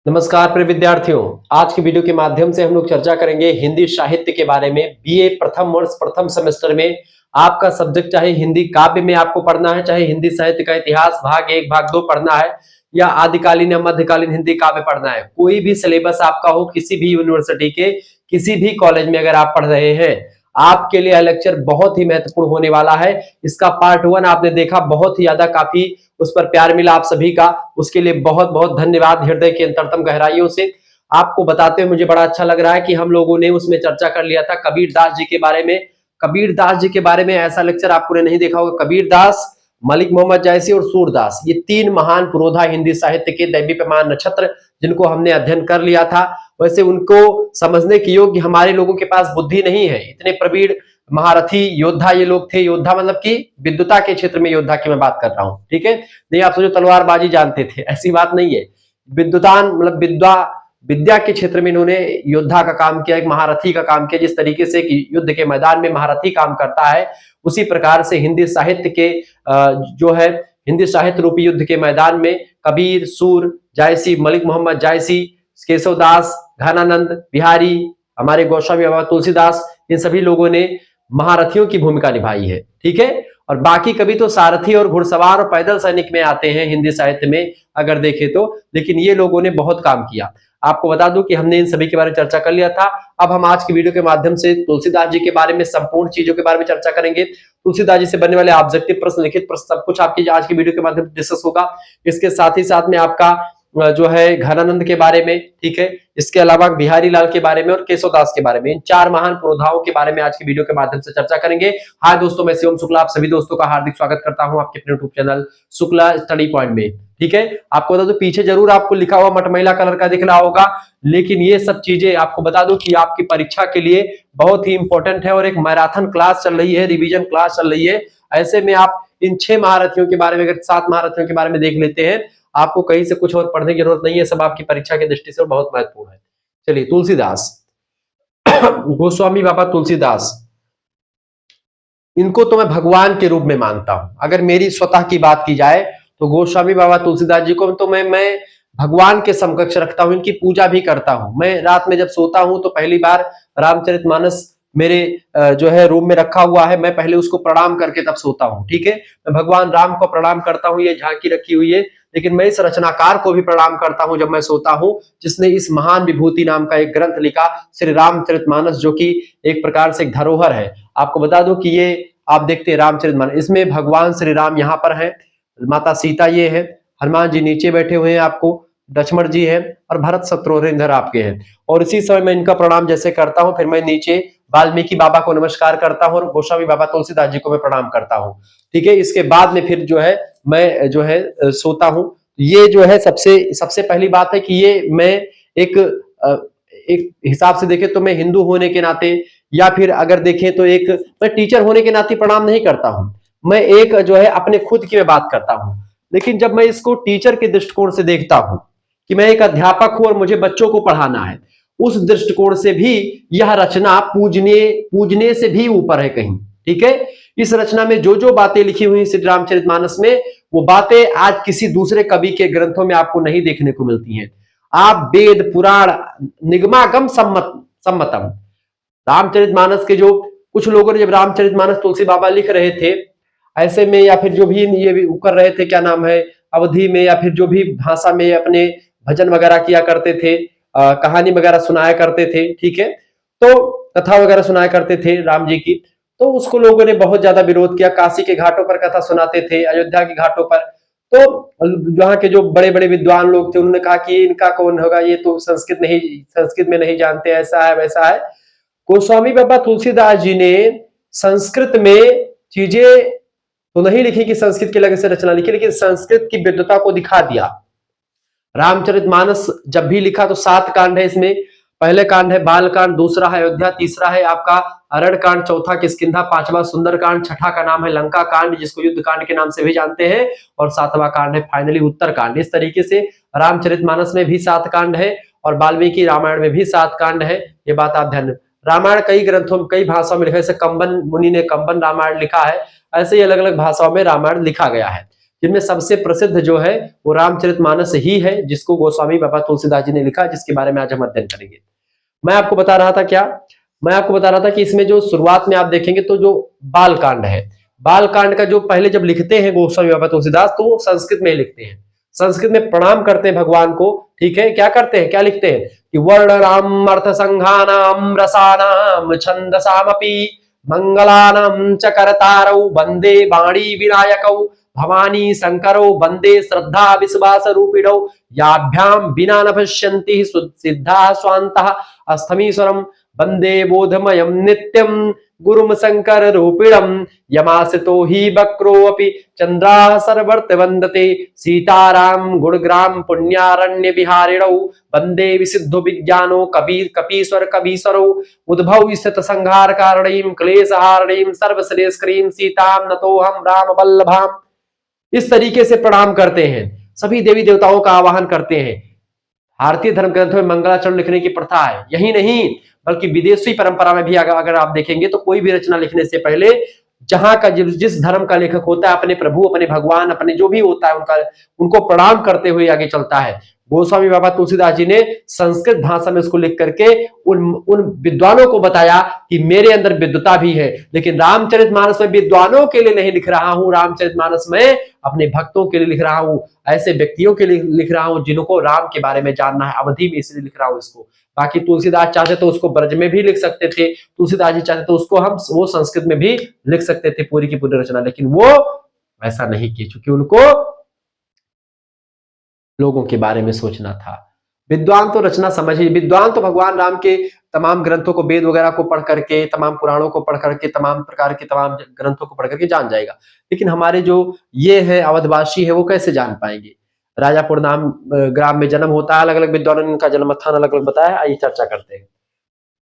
नमस्कार प्रिय विद्यार्थियों। आज की वीडियो के माध्यम से हम लोग चर्चा करेंगे हिंदी साहित्य के बारे में। बीए प्रथम वर्ष प्रथम सेमेस्टर में आपका सब्जेक्ट चाहे हिंदी काव्य में आपको पढ़ना है, चाहे हिंदी साहित्य का इतिहास भाग 1 भाग 2 पढ़ना है, या आदिकालीन या मध्यकालीन हिंदी काव्य पढ़ना है, कोई भी सिलेबस आपका हो, किसी भी यूनिवर्सिटी के किसी भी कॉलेज में अगर आप पढ़ रहे हैं, आपके लिए यह लेक्चर बहुत ही महत्वपूर्ण होने वाला है। इसका पार्ट 1 आपने देखा, बहुत ही ज्यादा काफी उस पर प्यार मिला आप सभी का, उसके लिए बहुत बहुत धन्यवाद हृदय की अंतरतम गहराइयों से। आपको बताते हुए मुझे बड़ा अच्छा लग रहा है कि हम लोगों ने उसमें चर्चा कर लिया था कबीर दास जी के बारे में। कबीर दास जी के बारे में ऐसा लेक्चर आपने नहीं देखा होगा। कबीर दास, मलिक मोहम्मद जायसी और सूरदास, ये 3 महान पुरोधा हिंदी साहित्य के दैवी प्रमाण नक्षत्र, जिनको हमने अध्ययन कर लिया था। वैसे उनको समझने के योग्य हमारे लोगों के पास बुद्धि नहीं है। इतने प्रवीण महारथी योद्धा ये लोग थे। योद्धा मतलब कि विद्वता के क्षेत्र में योद्धा की मैं बात कर रहा हूं, ठीक है। नहीं आप सोचो तलवारबाजी जानते थे, ऐसी बात नहीं है। विद्वतान मतलब विद्या के क्षेत्र में इन्होंने योद्धा का काम किया, एक महारथी का काम किया। जिस तरीके से कि युद्ध के मैदान में महारथी काम करता है, उसी प्रकार से हिंदी साहित्य के जो है हिंदी साहित्य रूपी युद्ध के मैदान में कबीर, सूर, जायसी, मलिक मोहम्मद जायसी, केशवदास, घनानंद, बिहारी, हमारे गोस्वामी बाबा तुलसीदास, इन सभी लोगों ने महारथियों की भूमिका निभाई है, ठीक है। और बाकी कभी तो सारथी और घुड़सवार और पैदल सैनिक में आते हैं हिंदी साहित्य में अगर देखें तो, लेकिन ये लोगों ने बहुत काम किया। आपको बता दूं कि हमने इन सभी के बारे में चर्चा कर लिया था। अब हम आज की वीडियो के माध्यम से तुलसीदास जी के बारे में, संपूर्ण चीजों के बारे में चर्चा करेंगे। तुलसीदास जी से बनने वाले ऑब्जेक्टिव प्रश्न, लिखित प्रश्न, सब कुछ आपकी आज की वीडियो के माध्यम से डिस्कस होगा। इसके साथ ही साथ में आपका जो है घनानंद के बारे में, ठीक है, इसके अलावा बिहारी लाल के बारे में और केशवदास के बारे में, इन 4 महान पुरोधाओं के बारे में आज की वीडियो के माध्यम से चर्चा करेंगे। हाय दोस्तों, मैं शिवम शुक्ला आप सभी दोस्तों का हार्दिक स्वागत करता हूं आपके अपने YouTube channel Shukla study point में, ठीक है। आपको बता दो पीछे जरूर आपको लिखा हुआ मटमैला कलर का दिख रहा होगा, लेकिन ये सब चीजें आपको बता दूं कि आपकी परीक्षा के लिए बहुत ही इंपॉर्टेंट है और एक मैराथन क्लास चल रही है, रिवीजन क्लास चल रही है। ऐसे में आप इन 6 महारथियों के बारे में, अगर 7 महारथियों के बारे में देख लेते हैं, आपको कहीं से कुछ और पढ़ने की जरूरत नहीं है। सब आपकी परीक्षा की दृष्टि से बहुत महत्वपूर्ण है। चलिए, तुलसीदास गोस्वामी बाबा तुलसीदास, इनको तो मैं भगवान के रूप में मानता हूं। अगर मेरी स्वतः की बात की जाए तो गोस्वामी बाबा तुलसीदास जी को तो मैं भगवान के समकक्ष रखता हूं, इनकी पूजा भी करता हूं। मैं रात में जब सोता हूं तो पहली बार रामचरितमानस मेरे जो है रूम में रखा हुआ है, मैं पहले उसको प्रणाम करके तब सोता हूं, ठीक है। मैं भगवान राम को प्रणाम करता हूं, ये झांकी रखी हुई है, लेकिन मैं इस रचनाकार को भी प्रणाम करता हूं जब मैं सोता हूं, जिसने इस महान विभूति नाम का एक ग्रंथ लिखा, श्री रामचरितमानस, जो कि एक प्रकार से एक धरोहर है। आपको बता दूं कि ये आप देखते हैं रामचरितमानस, इसमें भगवान श्री राम यहाँ पर है, माता सीता ये है, हनुमान जी नीचे बैठे हुए हैं, आपको लक्ष्मण जी हैं, और भरत शत्रुघ्न इधर आपके हैं। और इसी समय मैं इनका प्रणाम जैसे करता हूं, फिर मैं नीचे वाल्मीकि बाबा को नमस्कार करता हूं और गोस्वामी बाबा तुलसीदास जी को मैं प्रणाम करता हूं, ठीक है। इसके बाद में फिर जो है मैं जो है सोता हूं। ये जो है सबसे पहली बात है कि ये मैं एक एक हिसाब से देखें तो मैं हिंदू होने के नाते, या फिर अगर देखें तो एक मैं टीचर होने के नाते प्रणाम नहीं करता हूं। मैं एक जो है अपने खुद की मैं बात करता हूं। लेकिन जब मैं इसको टीचर के दृष्टिकोण से देखता हूं कि मैं एक अध्यापक हूं और मुझे बच्चों को पढ़ाना है, उस दृष्टिकोण से भी यह रचना पूजने से भी ऊपर है कहीं, ठीक है। इस रचना में जो जो बातें लिखी हुई श्री रामचरितमानस में, वो बातें आज किसी दूसरे कवि के ग्रंथों में आपको नहीं देखने को मिलती हैं। आप वेद पुराण निगमागम सम्मतम, रामचरितमानस के जो कुछ लोगों ने जब रामचरितमानस तुलसी बाबा लिख रहे थे ऐसे में, या फिर जो भी ये भी कर रहे थे, क्या नाम है, अवधि में, या फिर जो भी भाषा में अपने भजन वगैरह किया करते थे, कहानी वगैरह सुनाया करते थे, ठीक है, तो कथा वगैरह सुनाया करते थे राम जी की, तो उसको लोगों ने बहुत ज्यादा विरोध किया। काशी के घाटों पर कथा सुनाते थे, अयोध्या के घाटों पर, तो वहां के जो बड़े बड़े विद्वान लोग थे उन्होंने कहा कि इनका कौन होगा, ये तो संस्कृत में नहीं जानते, ऐसा है वैसा है। गोस्वामी बाबा तुलसीदास जी ने संस्कृत में चीजें तो नहीं लिखी कि संस्कृत की लगे से रचना लिखी, लेकिन संस्कृत की विद्वता को दिखा दिया। रामचरितमानस जब भी लिखा तो 7 कांड है इसमें। पहले कांड है बाल कांड, दूसरा है अयोध्या, तीसरा है आपका अरण्य कांड, चौथा किष्किंधा, 5वां सुंदर कांड, 6ठा का नाम है लंका कांड, जिसको युद्ध कांड के नाम से भी जानते हैं, और 7वां कांड है फाइनली उत्तर कांड। इस तरीके से रामचरितमानस में भी 7 कांड है और वाल्मीकि रामायण में भी 7 कांड है। ये बात आप ध्यान। रामायण कई ग्रंथों में, कई भाषाओं में लिखा है, जैसे कंबन मुनि ने कंबन रामायण लिखा है, ऐसे ही अलग अलग भाषाओं में रामायण लिखा गया है। जिनमें सबसे प्रसिद्ध जो है वो रामचरितमानस ही है, जिसको गोस्वामी बाबा तुलसीदास जी ने लिखा, जिसके बारे में आज हम अध्ययन करेंगे। मैं आपको बता रहा था क्या, मैं आपको बता रहा था कि इसमें जो शुरुआत में आप देखेंगे तो जो बाल कांड है, बाल कांड का जो पहले जब लिखते हैं गोस्वामी बाबा तुलसीदास तो वो संस्कृत में लिखते हैं, संस्कृत में प्रणाम करते हैं भगवान को। ठीक है, क्या करते हैं, क्या लिखते हैं कि वर्णनाम अर्थ संघानाम रसानाम छंदसामपि मंगलानाम च करतारौ वंदे वाणी विनायकौ भवानी शंकरो वंदे श्रद्धा विश्वास रूपिणौ याभ्याम बिना न पश्यन्ति सिद्धा स्वान्तः अस्थमीश्वरम वंदे बोधमयम नित्यम गुरुम शंकर रूपिणम यमासितो हि वक्रोऽपि चंद्राः सर्वर्त वंदते सीताराम गुणग्राम पुण्यारण्य विहारिणौ वंदे विसिद्धो विज्ञानो कपीश्वर कवीश्वरौ उद्भव स्थित संहार कारणीं क्लेशहारणीं सर्वश्रेष्ठीं सीताम नतोहम राम वल्लभाम। इस तरीके से प्रणाम करते हैं, सभी देवी देवताओं का आवाहन करते हैं। भारतीय धर्म ग्रंथों में मंगलाचरण लिखने की प्रथा है, यही नहीं बल्कि विदेशी परंपरा में भी अगर आप देखेंगे तो कोई भी रचना लिखने से पहले जहां का जिस धर्म का लेखक होता है अपने प्रभु, अपने भगवान, अपने जो भी होता है उनको प्रणाम करते हुए आगे चलता है। गोस्वामी बाबा तुलसीदास जी ने संस्कृत भाषा में उसको लिख करके उन विद्वानों को बताया कि मेरे अंदर विद्वता भी है, लेकिन रामचरितमानस में विद्वानों के लिए नहीं लिख रहा हूं, रामचरितमानस में अपने भक्तों के लिए लिख रहा हूं, ऐसे व्यक्तियों के लिए लिख रहा हूं जिनको राम के बारे में जानना है, अवधि में इसलिए लिख रहा हूं इसको। बाकी तुलसीदास चाहते तो उसको ब्रज में भी लिख सकते थे, तुलसीदास जी चाहते तो उसको हम वो संस्कृत में भी लिख सकते थे पूरी की पूरी रचना, लेकिन वो ऐसा नहीं किए क्योंकि उनको लोगों के बारे में सोचना था। विद्वान तो रचना समझिए, विद्वान तो भगवान राम के तमाम ग्रंथों को, वेद वगैरह को पढ़ करके, तमाम पुराणों को पढ़ करके, तमाम प्रकार के तमाम ग्रंथों को पढ़ करके जान जाएगा, लेकिन हमारे जो ये है अवधवासी है वो कैसे जान पाएंगे। राजापुर नाम ग्राम में जन्म होता है, अलग अलग विद्वानों ने इनका जन्म स्थान अलग अलग बताया, आइए चर्चा करते हैं।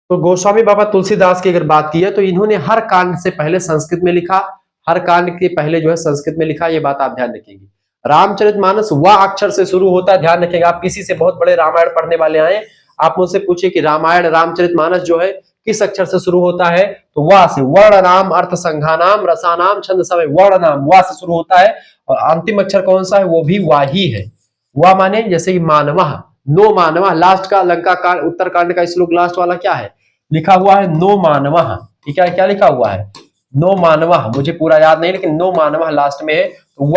तो गोस्वामी बाबा तुलसीदास की अगर बात की है तो इन्होंने हर कांड से पहले संस्कृत में लिखा, हर कांड के पहले जो है संस्कृत में लिखा, ये बात आप ध्यान रखेंगे। रामचरितमानस व अक्षर से शुरू होता है, ध्यान रखेंगे। आप किसी से बहुत बड़े रामायण पढ़ने वाले आए, आप मुझसे पूछिए कि रामायण रामचरितमानस जो है किस अक्षर से शुरू होता है, तो वा से, वर्ण नाम अर्थ संघानाम रसानाम छंद समय, वर्ण नाम वा से शुरू होता है, और अंतिम अक्षर कौन सा है, वो भी वा ही है। वा माने जैसे कि मानवा, नो मानवा, लास्ट का लंका कांड उत्तर कांड का श्लोक लास्ट वाला क्या है लिखा हुआ है, नो मानवा। ठीक है, क्या लिखा हुआ है, नो मानवा, मुझे पूरा याद नहीं लेकिन नो मानवा लास्ट में है। तो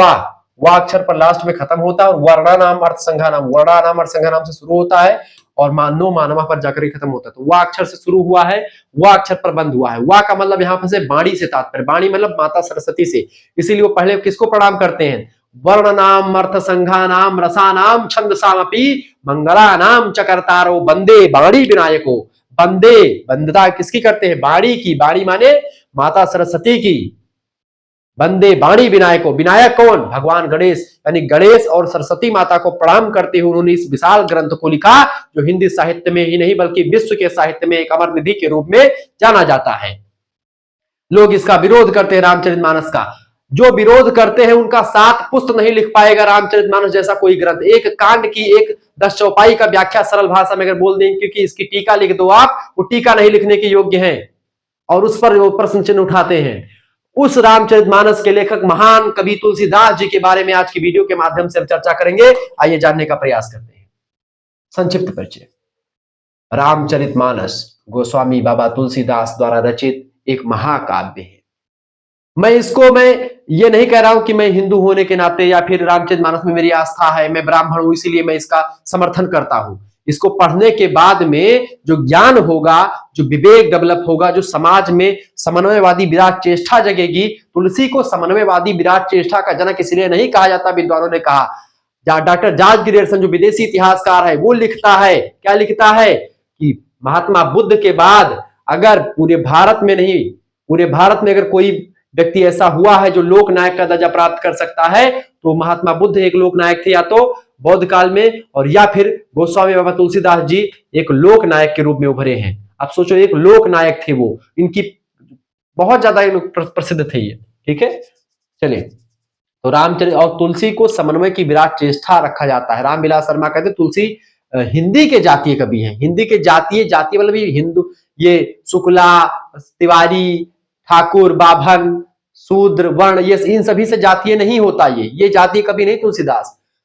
वाह अक्षर पर लास्ट में खत्म होता है, और वर्णा नाम अर्थ संघानाम, वर्णा नाम अर्थ संघानाम से शुरू होता है और नो मानवा पर जाकर ही खत्म होता है। तो वाह अक्षर से शुरू हुआ है, वाह अक्षर पर बंद हुआ है। वाह का मतलब यहाँ पर से वाणी से तात्पर्य, वाणी मतलब माता सरस्वती से, इसीलिए वो पहले किसको प्रणाम करते हैं, वर्ण नाम अर्थ संघानाम रसानाम छंद सामपि मंगला नाम चकरतारो वंदे वाणी विनायको। वंदे, वंदता किसकी करते हैं, वाणी की, वाणी माने माता सरस्वती की। वंदे वाणी विनायको, विनायक कौन, भगवान गणेश, यानी गणेश और सरस्वती माता को प्रणाम करते हुए उन्होंने इस विशाल ग्रंथ को लिखा, जो हिंदी साहित्य में ही नहीं बल्कि विश्व के साहित्य में एक अमर निधि के रूप में जाना जाता है। लोग इसका विरोध करते हैं रामचरितमानस का, जो विरोध करते हैं उनका 7 पुस्त नहीं लिख पाएगा रामचरितमानस जैसा कोई ग्रंथ। एक कांड की एक 10 चौपाई का व्याख्या सरल भाषा में अगर बोल देंगे, क्योंकि इसकी टीका लिख दो आप, वो टीका नहीं लिखने के योग्य है और उस पर वो प्रश्न चिन्ह उठाते हैं। उस रामचरितमानस के लेखक महान कवि तुलसीदास जी के बारे में आज की वीडियो के माध्यम से हम चर्चा करेंगे। आइए जानने का प्रयास करते हैं। संक्षिप्त परिचय। रामचरितमानस गोस्वामी बाबा तुलसीदास द्वारा रचित एक महाकाव्य है। मैं ये नहीं कह रहा हूं कि मैं हिंदू होने के नाते या फिर रामचरितमानस में मेरी आस्था है, मैं ब्राह्मण हूं इसीलिए मैं इसका समर्थन करता हूं। इसको पढ़ने के बाद में जो ज्ञान होगा, जो विवेक डेवलप होगा, जो समाज में समन्वयवादी विराट चेष्टा जगेगी। तुलसी को समन्वयवादी विराट चेष्टा का जनक इसलिए नहीं कहा जाता, विद्वानों ने कहा। डॉक्टर जॉर्ज ग्रियर्सन जो विदेशी इतिहासकार है वो लिखता है, क्या लिखता है कि महात्मा बुद्ध के बाद अगर पूरे भारत में नहीं, पूरे भारत में अगर कोई व्यक्ति ऐसा हुआ है जो लोक नायक का दर्जा प्राप्त कर सकता है तो महात्मा बुद्ध एक लोक नायक थे, या तो बौद्ध काल में, और या फिर गोस्वामी बाबा तुलसीदास जी एक लोक नायक के रूप में उभरे हैं। आप सोचो, एक लोक नायक थे वो, इनकी बहुत ज्यादा प्रसिद्ध थे ये। ठीक है, चलिए। तो रामचरित और तुलसी को समन्वय की विराट चेष्टा रखा जाता है। रामविलास शर्मा कहते तुलसी हिंदी के जातीय कवि हैं। हिंदी के जातीय मतलब हिंदू, ये शुक्ला, तिवारी, ठाकुर, बाभन, शूद्र वर्ण, ये इन सभी से जातीय नहीं होता। ये जातीय कभी नहीं।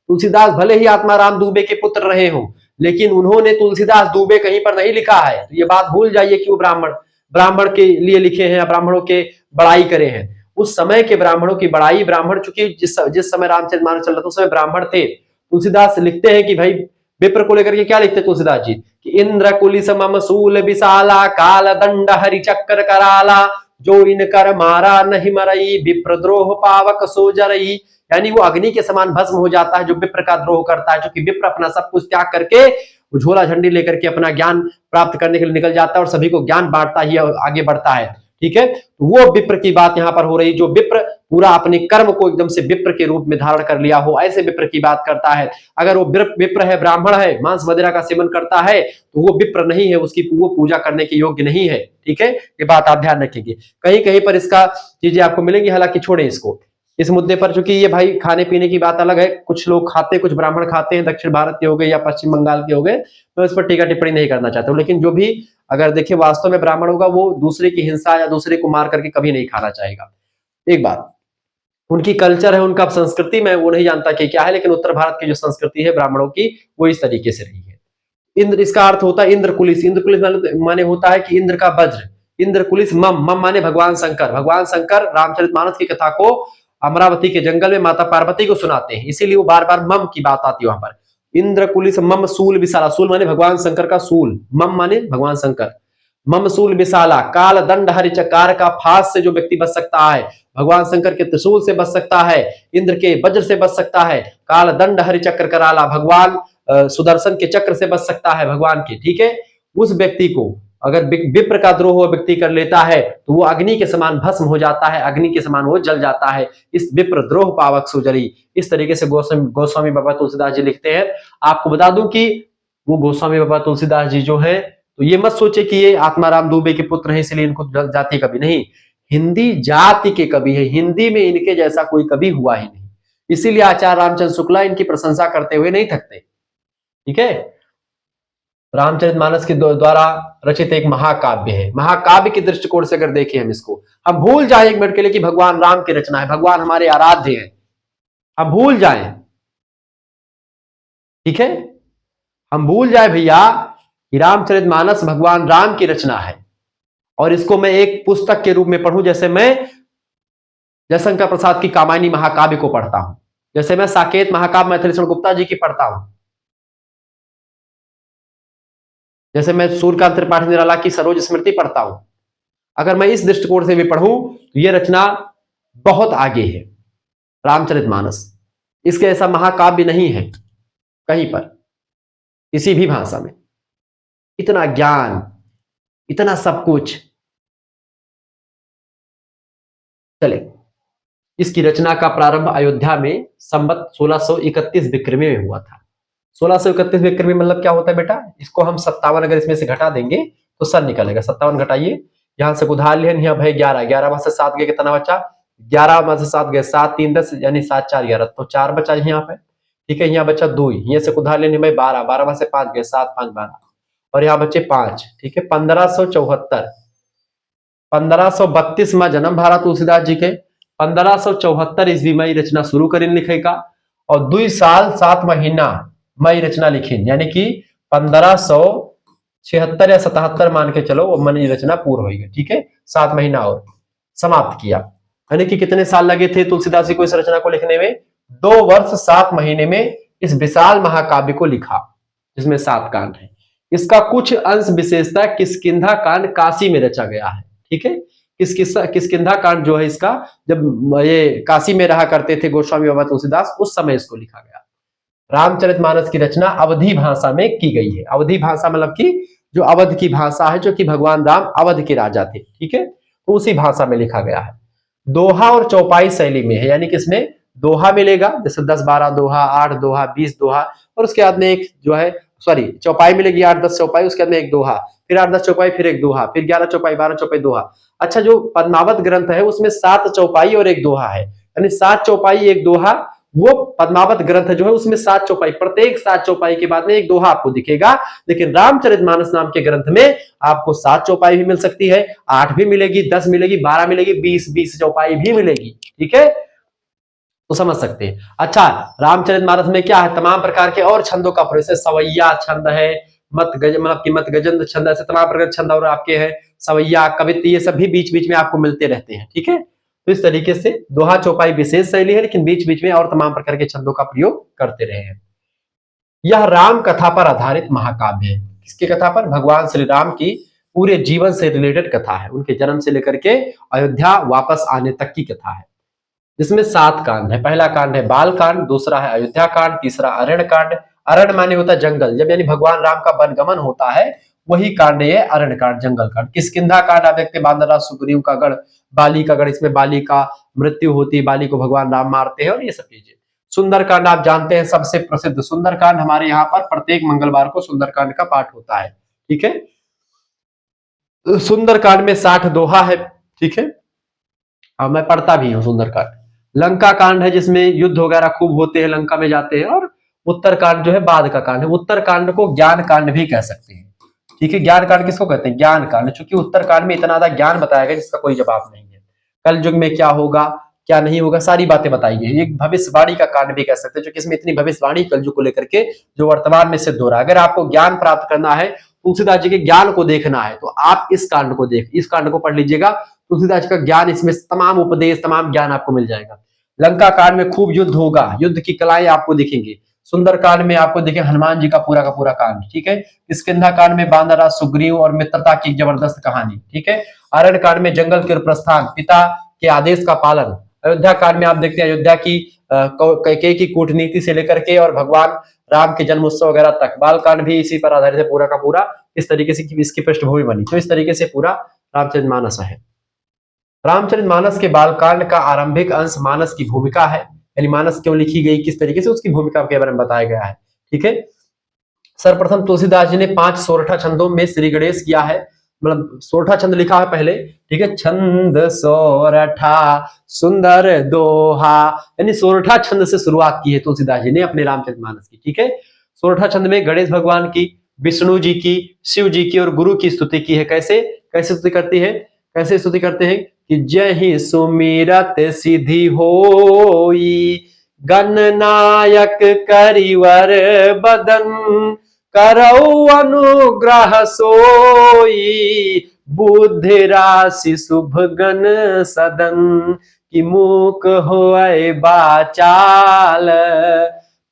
तुलसीदास भले ही आत्माराम दुबे के पुत्र रहे हों, लेकिन उन्होंने तुलसीदास दुबे कहीं पर नहीं लिखा है। तो ये बात भूल जाइए कि वो ब्राह्मण के लिए लिखे हैं या ब्राह्मणों के बड़ाई करे हैं। उस समय के ब्राह्मणों की बड़ाई, ब्राह्मण चूंकि जिस समय रामचरितमानस चल रहा था उस समय ब्राह्मण थे। तुलसीदास लिखते हैं कि भाई विप्र को लेकर के क्या लिखते तुलसीदास जी कि इंद्र कुलिस मम सूल विशाला काल दंड हरि चक्र कराला जो इन कर मारा नहीं मरई विप्रद्रोह पावक सो जरई। यानी वो अग्नि के समान भस्म हो जाता है जो विप्र का द्रोह करता है, क्योंकि विप्र अपना सब कुछ त्याग करके झोला झंडी लेकर के अपना ज्ञान प्राप्त करने के लिए निकल जाता है और सभी को ज्ञान बांटता ही आगे बढ़ता है। ठीक है, तो वो विप्र की बात यहाँ पर हो रही, जो विप्र पूरा अपने कर्म को एकदम से विप्र के रूप में धारण कर लिया हो, ऐसे विप्र की बात करता है। अगर वो विप्र है, ब्राह्मण है, मांस वगैरह का सेवन करता है, तो वो विप्र नहीं है, उसकी वो पूजा करने के योग्य नहीं है। ठीक है, ये बात आप ध्यान रखेंगे। कहीं कहीं पर इसका चीजें आपको मिलेंगी, हालांकि छोड़े इसको इस मुद्दे पर, चूंकि ये भाई खाने पीने की बात अलग है। कुछ लोग खाते, कुछ ब्राह्मण खाते हैं, दक्षिण भारत के हो गए या पश्चिम बंगाल के हो गए, मैं इस पर टीका टिप्पणी नहीं करना चाहता हूँ। लेकिन जो भी अगर देखिए वास्तव में ब्राह्मण होगा, वो दूसरे की हिंसा या दूसरे को मार करके कभी नहीं खाना चाहेगा। एक बात उनकी कल्चर है, उनका संस्कृति, मैं वो नहीं जानता कि क्या है, लेकिन उत्तर भारत की जो संस्कृति है ब्राह्मणों की, वो इस तरीके से रही है। इंद्र, इसका अर्थ होता है इंद्रकुलिस। इंद्रकुलिस माने होता है कि इंद्र का वज्र। इंद्रकुलिस मम माने भगवान शंकर। भगवान शंकर रामचरितमानस की कथा को अमरावती के जंगल में माता पार्वती को सुनाते हैं, इसीलिए वो बार बार मम की बात आती है वहां पर। इंद्रकुलिस मम सूल विशाला। सूल माने भगवान शंकर का सूल, मम माने भगवान शंकर। मम सूल विशाला काल दंड हरि चकार का फांस से जो व्यक्ति बच सकता है, भगवान शंकर के त्रिशूल से बच सकता है, इंद्र के वज्र से बच सकता है, काल दंड हरि चक्र कराला भगवान सुदर्शन के चक्र से बच सकता है भगवान के। ठीक है, उस व्यक्ति को अगर विप्र का द्रोह व्यक्ति कर लेता है तो वो अग्नि के समान भस्म हो जाता है, अग्नि के समान वो जल जाता है। इस विप्र द्रोह पावक सुजरी, इस तरीके से गोस्वामी बाबा तुलसीदास जी लिखते हैं। आपको बता दूं कि वो गोस्वामी बाबा तुलसीदास जी जो है, तो ये मत सोचे कि ये आत्माराम दुबे के पुत्र हैं इसलिए इनको जाति कवि नहीं, हिंदी जाति के कवि है। हिंदी में इनके जैसा कोई कवि हुआ ही नहीं, इसीलिए आचार्य रामचंद्र शुक्ला इनकी प्रशंसा करते हुए नहीं थकते। ठीक है, रामचरितमानस के द्वारा रचित एक महाकाव्य है। महाकाव्य के दृष्टिकोण से अगर देखें हम इसको, हम भूल जाए एक मिनट के लिए कि भगवान राम की रचना है, भगवान हमारे आराध्य हैं, हम भूल जाए। ठीक है, हम भूल जाए भैया कि रामचरितमानस भगवान राम की रचना है, और इसको मैं एक पुस्तक के रूप में पढ़ूं, जैसे मैं जयशंकर प्रसाद की कामायनी महाकाव्य को पढ़ता हूं, जैसे मैं साकेत महाकाव्य मैथिलीशरण गुप्ता जी की पढ़ता हूं, जैसे मैं सूर्यकांत त्रिपाठी निराला की सरोज स्मृति पढ़ता हूं। अगर मैं इस दृष्टिकोण से भी पढ़ूं तो यह रचना बहुत आगे है। रामचरितमानस इसके ऐसा महाकाव्य नहीं है कहीं पर, किसी भी भाषा में। इतना ज्ञान, इतना सब कुछ। चले, इसकी रचना का प्रारंभ अयोध्या में संवत 1631 विक्रमी में हुआ था। 1631 विक्रमी मतलब क्या होता है बेटा, इसको हम 57 अगर इसमें से घटा देंगे तो सन निकलेगा। 57 घटाइए, यहां से उधार लिया, यहाँ भाई 11, 11 में से 7 गए, कितना बचा? 11 में से 7 गए, 7 3 10 यानी 7 4 11, तो 4 बचा यहाँ पे। ठीक है, यहाँ बचा 2, यहाँ से उधार लेने भाई 12, 12 में से 5 गए, 7 5 12, और यहाँ बचे 5। ठीक है, 1574, 1532 में जन्म भरा तुलसीदास जी के। 1574 ईस्वी में रचना शुरू करें लिखेगा, और 2 साल 7 महीना मई रचना लिखी, यानी कि 1576 या 77 मान के चलो वो मन रचना पूर्ण होगी। ठीक है, 7 महीना और समाप्त किया, यानी कि कितने साल लगे थे तुलसीदास जी को इस रचना को लिखने में? 2 वर्ष 7 महीने में इस विशाल महाकाव्य को लिखा, जिसमें 7 कांड है। इसका कुछ अंश विशेषता किष्किंधा कांड काशी में रचा गया है। ठीक है, किष्किंधा कांड जो है इसका, जब ये काशी में रहा करते थे गोस्वामी बाबा तुलसीदास, उस समय इसको लिखा गया। रामचरितमानस की रचना अवधी भाषा में की गई है। अवधी भाषा मतलब कि जो अवध की भाषा है, जो कि भगवान राम अवध के राजा थे। ठीक है, तो उसी भाषा में लिखा गया है। दोहा और चौपाई शैली में है, यानी कि इसमें दोहा मिलेगा, जैसे 10-12 दोहा, 8 दोहा, 20 दोहा, और उसके बाद में एक जो है चौपाई मिलेगी, 8-10 चौपाई, उसके बाद में एक दोहा, फिर 8-10 चौपाई, फिर एक दोहा, फिर 11 चौपाई, 12 चौपाई, दोहा। अच्छा, जो पद्मावत ग्रंथ है उसमें 7 चौपाई और एक दोहा है, यानी 7 चौपाई एक दोहा, वो पद्मावत ग्रंथ जो है उसमें 7 चौपाई, प्रत्येक 7 चौपाई के बाद में एक दोहा आपको दिखेगा। लेकिन रामचरितमानस नाम के ग्रंथ में आपको 7 चौपाई भी मिल सकती है, 8 भी मिलेगी, 10 मिलेगी, 12 मिलेगी, 20 चौपाई भी मिलेगी। ठीक है, तो समझ सकते हैं। अच्छा, रामचरितमानस में क्या है, तमाम प्रकार के और छंदों का प्रयोग, जैसे सवैया छंद है, मत गज मतलब कि मत गजंद छंद, ऐसे तमाम प्रकार के छंद और आपके हैं, सवैया, कवित्त, ये सब भी बीच बीच में आपको मिलते रहते हैं। ठीक है, तो इस तरीके से दोहा चौपाई विशेष शैली है, लेकिन बीच बीच में और तमाम प्रकार के छंदों का प्रयोग करते रहे हैं। यह राम कथा पर आधारित महाकाव्य है। किसकी कथा पर? भगवान श्री राम की पूरे जीवन से रिलेटेड कथा है, उनके जन्म से लेकर के अयोध्या वापस आने तक की कथा है, जिसमें 7 कांड है। पहला कांड है बाल कांड, दूसरा है अयोध्या कांड, तीसरा अरण्य कांड। अरण्य माने होता है जंगल, जब यानी भगवान राम का वनगमन होता है वही कांड है अरण्य कांड, जंगल कांड। किष्किंधा कांड आप देखते हैं, बांदरराज सुग्रीव का गढ़, बाली का गढ़, इसमें बाली का मृत्यु होती है, बाली को भगवान राम मारते हैं और ये सब चीजें। सुंदरकांड आप जानते हैं, सबसे प्रसिद्ध सुंदरकांड, हमारे यहाँ पर प्रत्येक मंगलवार को सुंदरकांड का पाठ होता है। ठीक है, सुंदरकांड में 60 दोहा है। ठीक है, और मैं पढ़ता भी हूँ सुंदरकांड। लंका कांड है जिसमें युद्ध वगैरह खूब होते हैं, लंका में जाते हैं। और उत्तरकांड जो है बाद का कांड है। उत्तरकांड को ज्ञान कांड भी कह सकते हैं। ठीक है, ज्ञान कांड किसको कहते हैं? ज्ञान कांड, क्योंकि उत्तरकांड में इतना ज्यादा ज्ञान बताया गया जिसका कोई जवाब नहीं है। कल युग में क्या होगा, क्या नहीं होगा, सारी बातें बताई गई। एक भविष्यवाणी का कांड भी कह सकते हैं, जो इसमें इतनी भविष्यवाणी कल युग को लेकर के जो वर्तमान में सिद्ध हो रहा है। अगर आपको ज्ञान प्राप्त करना है, तुलसीदास जी के ज्ञान को देखना है, तो आप इस कांड को पढ़ लीजिएगा। तुलसीदास जी का ज्ञान, इसमें तमाम उपदेश, तमाम ज्ञान आपको मिल जाएगा। लंका कांड में खूब युद्ध होगा, युद्ध की कलाएं आपको दिखेंगी। सुंदरकांड में आपको देखे हनुमान जी का पूरा कांड। ठीक है, किष्किंधा कांड में बांदरराज सुग्रीव और मित्रता की जबरदस्त कहानी। ठीक है, अरण्य कांड में जंगल के प्रस्थान, पिता के आदेश का पालन। अयोध्या कांड में आप देखते हैं अयोध्या की कैकेयी की कूटनीति से लेकर के और भगवान राम के जन्म उत्सव वगैरह तक। बाल कांड भी इसी पर आधारित है पूरा का पूरा, इस तरीके से इसकी पृष्ठभूमि बनी। तो इस तरीके से पूरा रामचरितमानस है। रामचरितमानस के बालकांड का आरंभिक अंश मानस की भूमिका है, यानी मानस क्यों लिखी गई, किस तरीके से, उसकी भूमिका के बारे में बताया गया है। ठीक है, सर्वप्रथम तुलसीदास जी ने 5 सोरठा छंदों में श्री गणेश किया है, मतलब सोरठा छंद लिखा है पहले। ठीक है, छंद सोरठा सुंदर दोहा, यानी सोरठा छंद से शुरुआत की है तुलसीदास जी ने अपने रामचरितमानस की। ठीक है, सोरठा छंद में गणेश भगवान की, विष्णु जी की, शिव जी की और गुरु की स्तुति की है। कैसे कैसे स्तुति करती है, कैसे स्तुति करते हैं कि जहि सुमिरत सिद्धि होई, गणनायक करिवर बदन, करौ अनुग्रह सोई, बुद्धि राशि शुभ गण सदन, कि मूक होय बाचाल,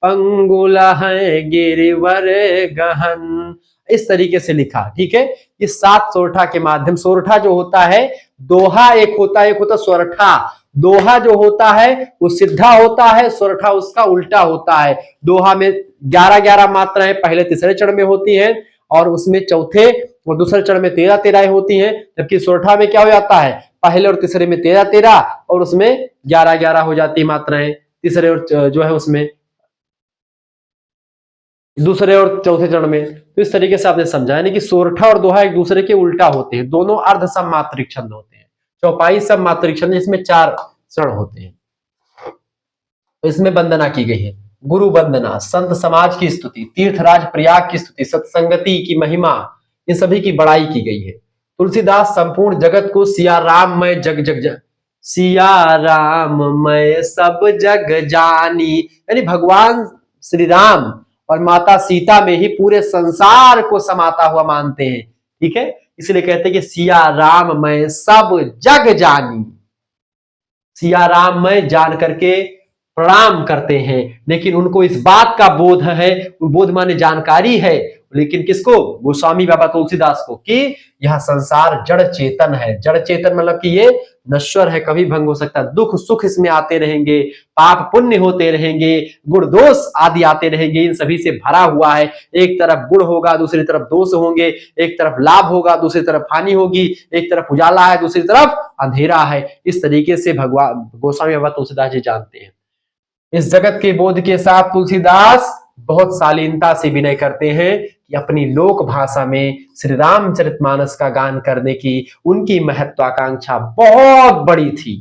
पंगुल है गिरिवर गहन। इस तरीके से लिखा। ठीक है, ये 7 सोरठा के माध्यम। सोरठा जो होता है, दोहा एक होता है सोरठा। दोहा जो होता है वो सीधा होता है, सोरठा उसका उल्टा होता है। दोहा में 11-11 मात्राएं पहले तीसरे चरण में होती हैं और उसमें चौथे और दूसरे चरण में 13-13 होती हैं, जबकि सोरठा में क्या हो जाता है, पहले और तीसरे में 13-13 और उसमें 11-11 हो जाती है मात्राएं, तीसरे और जो है उसमें दूसरे और चौथे चरण में। तो इस तरीके से आपने समझा, यानी कि सोरठा और दोहा एक दूसरे के उल्टा होते हैं, दोनों अर्ध सममात्रिक छंद होते हैं। चौपाई सममात्रिक छंद, इसमें 4 चरण होते हैं। तो इसमें वंदना की गई है, गुरु वंदना, संत समाज की स्तुति, तीर्थराज प्रयाग की स्तुति, सत्संगति की महिमा, इन सभी की बड़ाई की गई है। तुलसीदास संपूर्ण जगत को सिया राम में जग जग जग, सिया राम मैं सब जग जानी, यानी भगवान श्री राम और माता सीता में ही पूरे संसार को समाता हुआ मानते हैं। ठीक है, इसलिए कहते हैं कि सिया राम मैं सब जग जानी। सिया राम मैं जान करके प्रणाम करते हैं, लेकिन उनको इस बात का बोध है, बोध माने जानकारी है, लेकिन किसको, गोस्वामी बाबा तुलसीदास को, कि यह संसार जड़ चेतन है। जड़ चेतन मतलब कि ये नश्वर है, कभी भंग हो सकता है, दुख सुख इसमें आते रहेंगे, पाप पुण्य होते रहेंगे, गुण दोष आदि आते रहेंगे, इन सभी से भरा हुआ है। एक तरफ गुण होगा, दूसरी तरफ दोष होंगे, एक तरफ लाभ होगा, दूसरी तरफ हानि होगी, एक तरफ उजाला है, दूसरी तरफ अंधेरा है। इस तरीके से भगवान गोस्वामी बाबा तुलसीदास जी जानते हैं। इस जगत के बोध के साथ तुलसीदास बहुत शालीनता से विनय करते हैं कि अपनी लोक भाषा में श्री रामचरितमानस का गान करने की उनकी महत्वाकांक्षा बहुत बड़ी थी।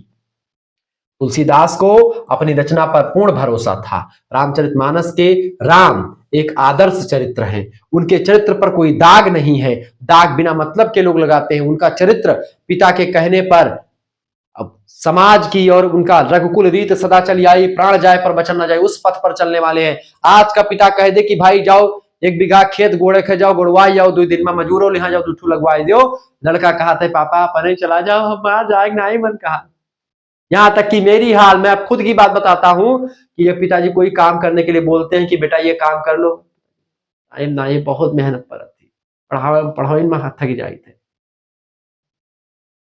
तुलसीदास को अपनी रचना पर पूर्ण भरोसा था। रामचरितमानस के राम एक आदर्श चरित्र हैं, उनके चरित्र पर कोई दाग नहीं है। दाग बिना मतलब के लोग लगाते हैं। उनका चरित्र पिता के कहने पर अब समाज की और उनका रघुकुल रीत सदा चली आई, प्राण जाए पर वचन न जाए, उस पथ पर चलने वाले हैं। आज का पिता कह दे कि भाई जाओ 1 बीघा खेत गोड़े खे जाओ, गोड़वाई जाओ, 2 दिन में मजूरों लिहा जाओ, दुठू लगवाई दो। लड़का कहा था पापा अपने चला जाओ, हम बाहर जाए ना ही मन कहा। यहां तक कि मेरी हाल, मैं अब खुद की बात बताता हूं कि ये पिताजी कोई काम करने के लिए बोलते हैं कि बेटा ये काम कर लो, टाइम ना, ये बहुत मेहनत पर थी, पढ़ाई में हाथ थक जाए थे,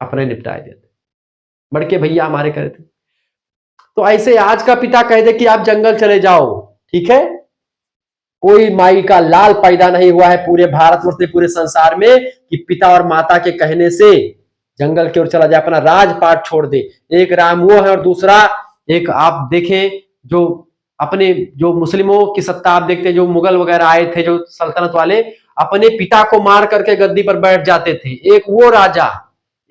अपने निपटाए देते, बड़के भैया हमारे करे थे। तो ऐसे आज का पिता कह दे कि आप जंगल चले जाओ, ठीक है, कोई माई का लाल पैदा नहीं हुआ है पूरे भारतवर्ष में, पूरे संसार में, कि पिता और माता के कहने से जंगल की ओर चला जाए, अपना राजपाट छोड़ दे। एक राम वो है और दूसरा एक आप देखें जो अपने जो मुस्लिमों की सत्ता आप देखते हैं, जो मुगल वगैरह आए थे, जो सल्तनत वाले अपने पिता को मार करके गद्दी पर बैठ जाते थे। एक वो राजा,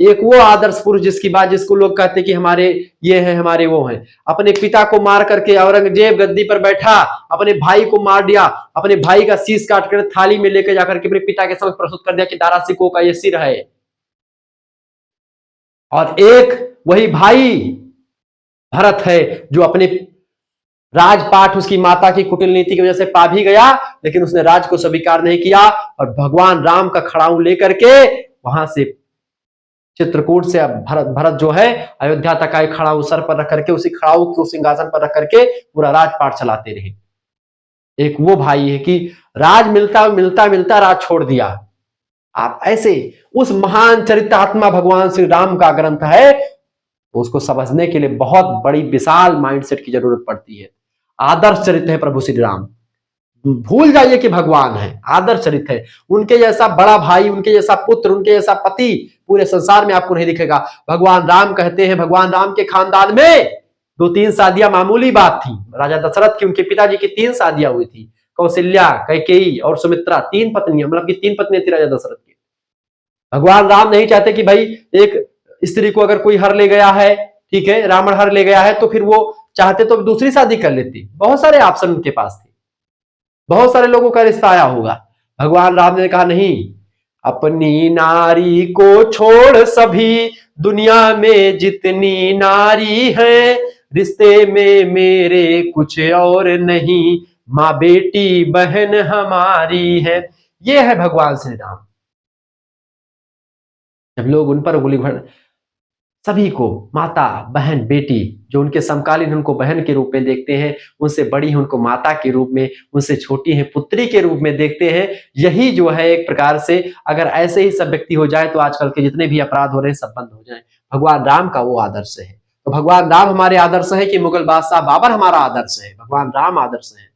एक वो आदर्श पुरुष जिसकी बात, जिसको लोग कहते कि हमारे ये हैं, हमारे वो हैं, अपने पिता को मार करके औरंगजेब गद्दी पर बैठा, अपने भाई को मार दिया, अपने भाई का शीश काट कर थाली में लेकर जाकर के अपने पिता के समक्ष प्रस्तुत कर दिया कि दारा सिकों का ये सिर है। और एक वही भाई भरत है जो अपने राजपाट उसकी माता की कुटिल नीति की वजह से पा भी गया, लेकिन उसने राज को स्वीकार नहीं किया और भगवान राम का खड़ाऊ लेकर के वहां से चित्रकूट से अब भरत जो है अयोध्या तक आए, खड़ाऊ सर पर रख करके, उसी खड़ाऊ को सिंहासन पर रख करके पूरा राजपाट चलाते रहे। एक वो भाई है कि राज मिलता मिलता मिलता राज छोड़ दिया। आप ऐसे उस महान चरित्रात्मा भगवान श्री राम का ग्रंथ है, तो उसको समझने के लिए बहुत बड़ी विशाल माइंडसेट की जरूरत पड़ती है। आदर्श चरित्र है प्रभु श्री राम, भूल जाइए कि भगवान है, आदर्श चरित्र है। उनके जैसा बड़ा भाई, उनके जैसा पुत्र, उनके जैसा पति पूरे संसार में आपको नहीं दिखेगा। भगवान राम कहते हैं भगवान राम के खानदान में 2-3 शादियां मामूली बात थी। राजा दशरथ की, उनके पिताजी की 3 शादियां हुई थी, कौशल्या, कैकेयी और सुमित्रा, 3 पत्नियां, मतलब कि 3 पत्नियां थी राजा दशरथ की। भगवान राम नहीं चाहते कि भाई एक स्त्री को अगर कोई हर ले गया है, ठीक है, रावण हर ले गया है, तो फिर वो चाहते तो दूसरी शादी कर लेती। बहुत सारे ऑप्शन उनके पास थे, बहुत सारे लोगों का रिश्ता आया होगा। भगवान राम ने कहा नहीं, अपनी नारी को छोड़ सभी दुनिया में जितनी नारी है, रिश्ते में मेरे कुछ और नहीं, माँ बेटी बहन हमारी है। ये है भगवान श्री राम। जब लोग उन पर उंगली भर, सभी को माता, बहन, बेटी, जो उनके समकालीन उनको बहन के रूप में देखते हैं, उनसे बड़ी है उनको माता के रूप में, उनसे छोटी है पुत्री के रूप में देखते हैं। यही जो है एक प्रकार से अगर ऐसे ही सब व्यक्ति हो जाए तो आजकल के जितने भी अपराध हो रहे हैं सब बंद हो जाए। भगवान राम का वो आदर्श है। तो भगवान राम हमारे आदर्श है कि मुगल बादशाह बाबर हमारा आदर्श है? भगवान राम आदर्श है।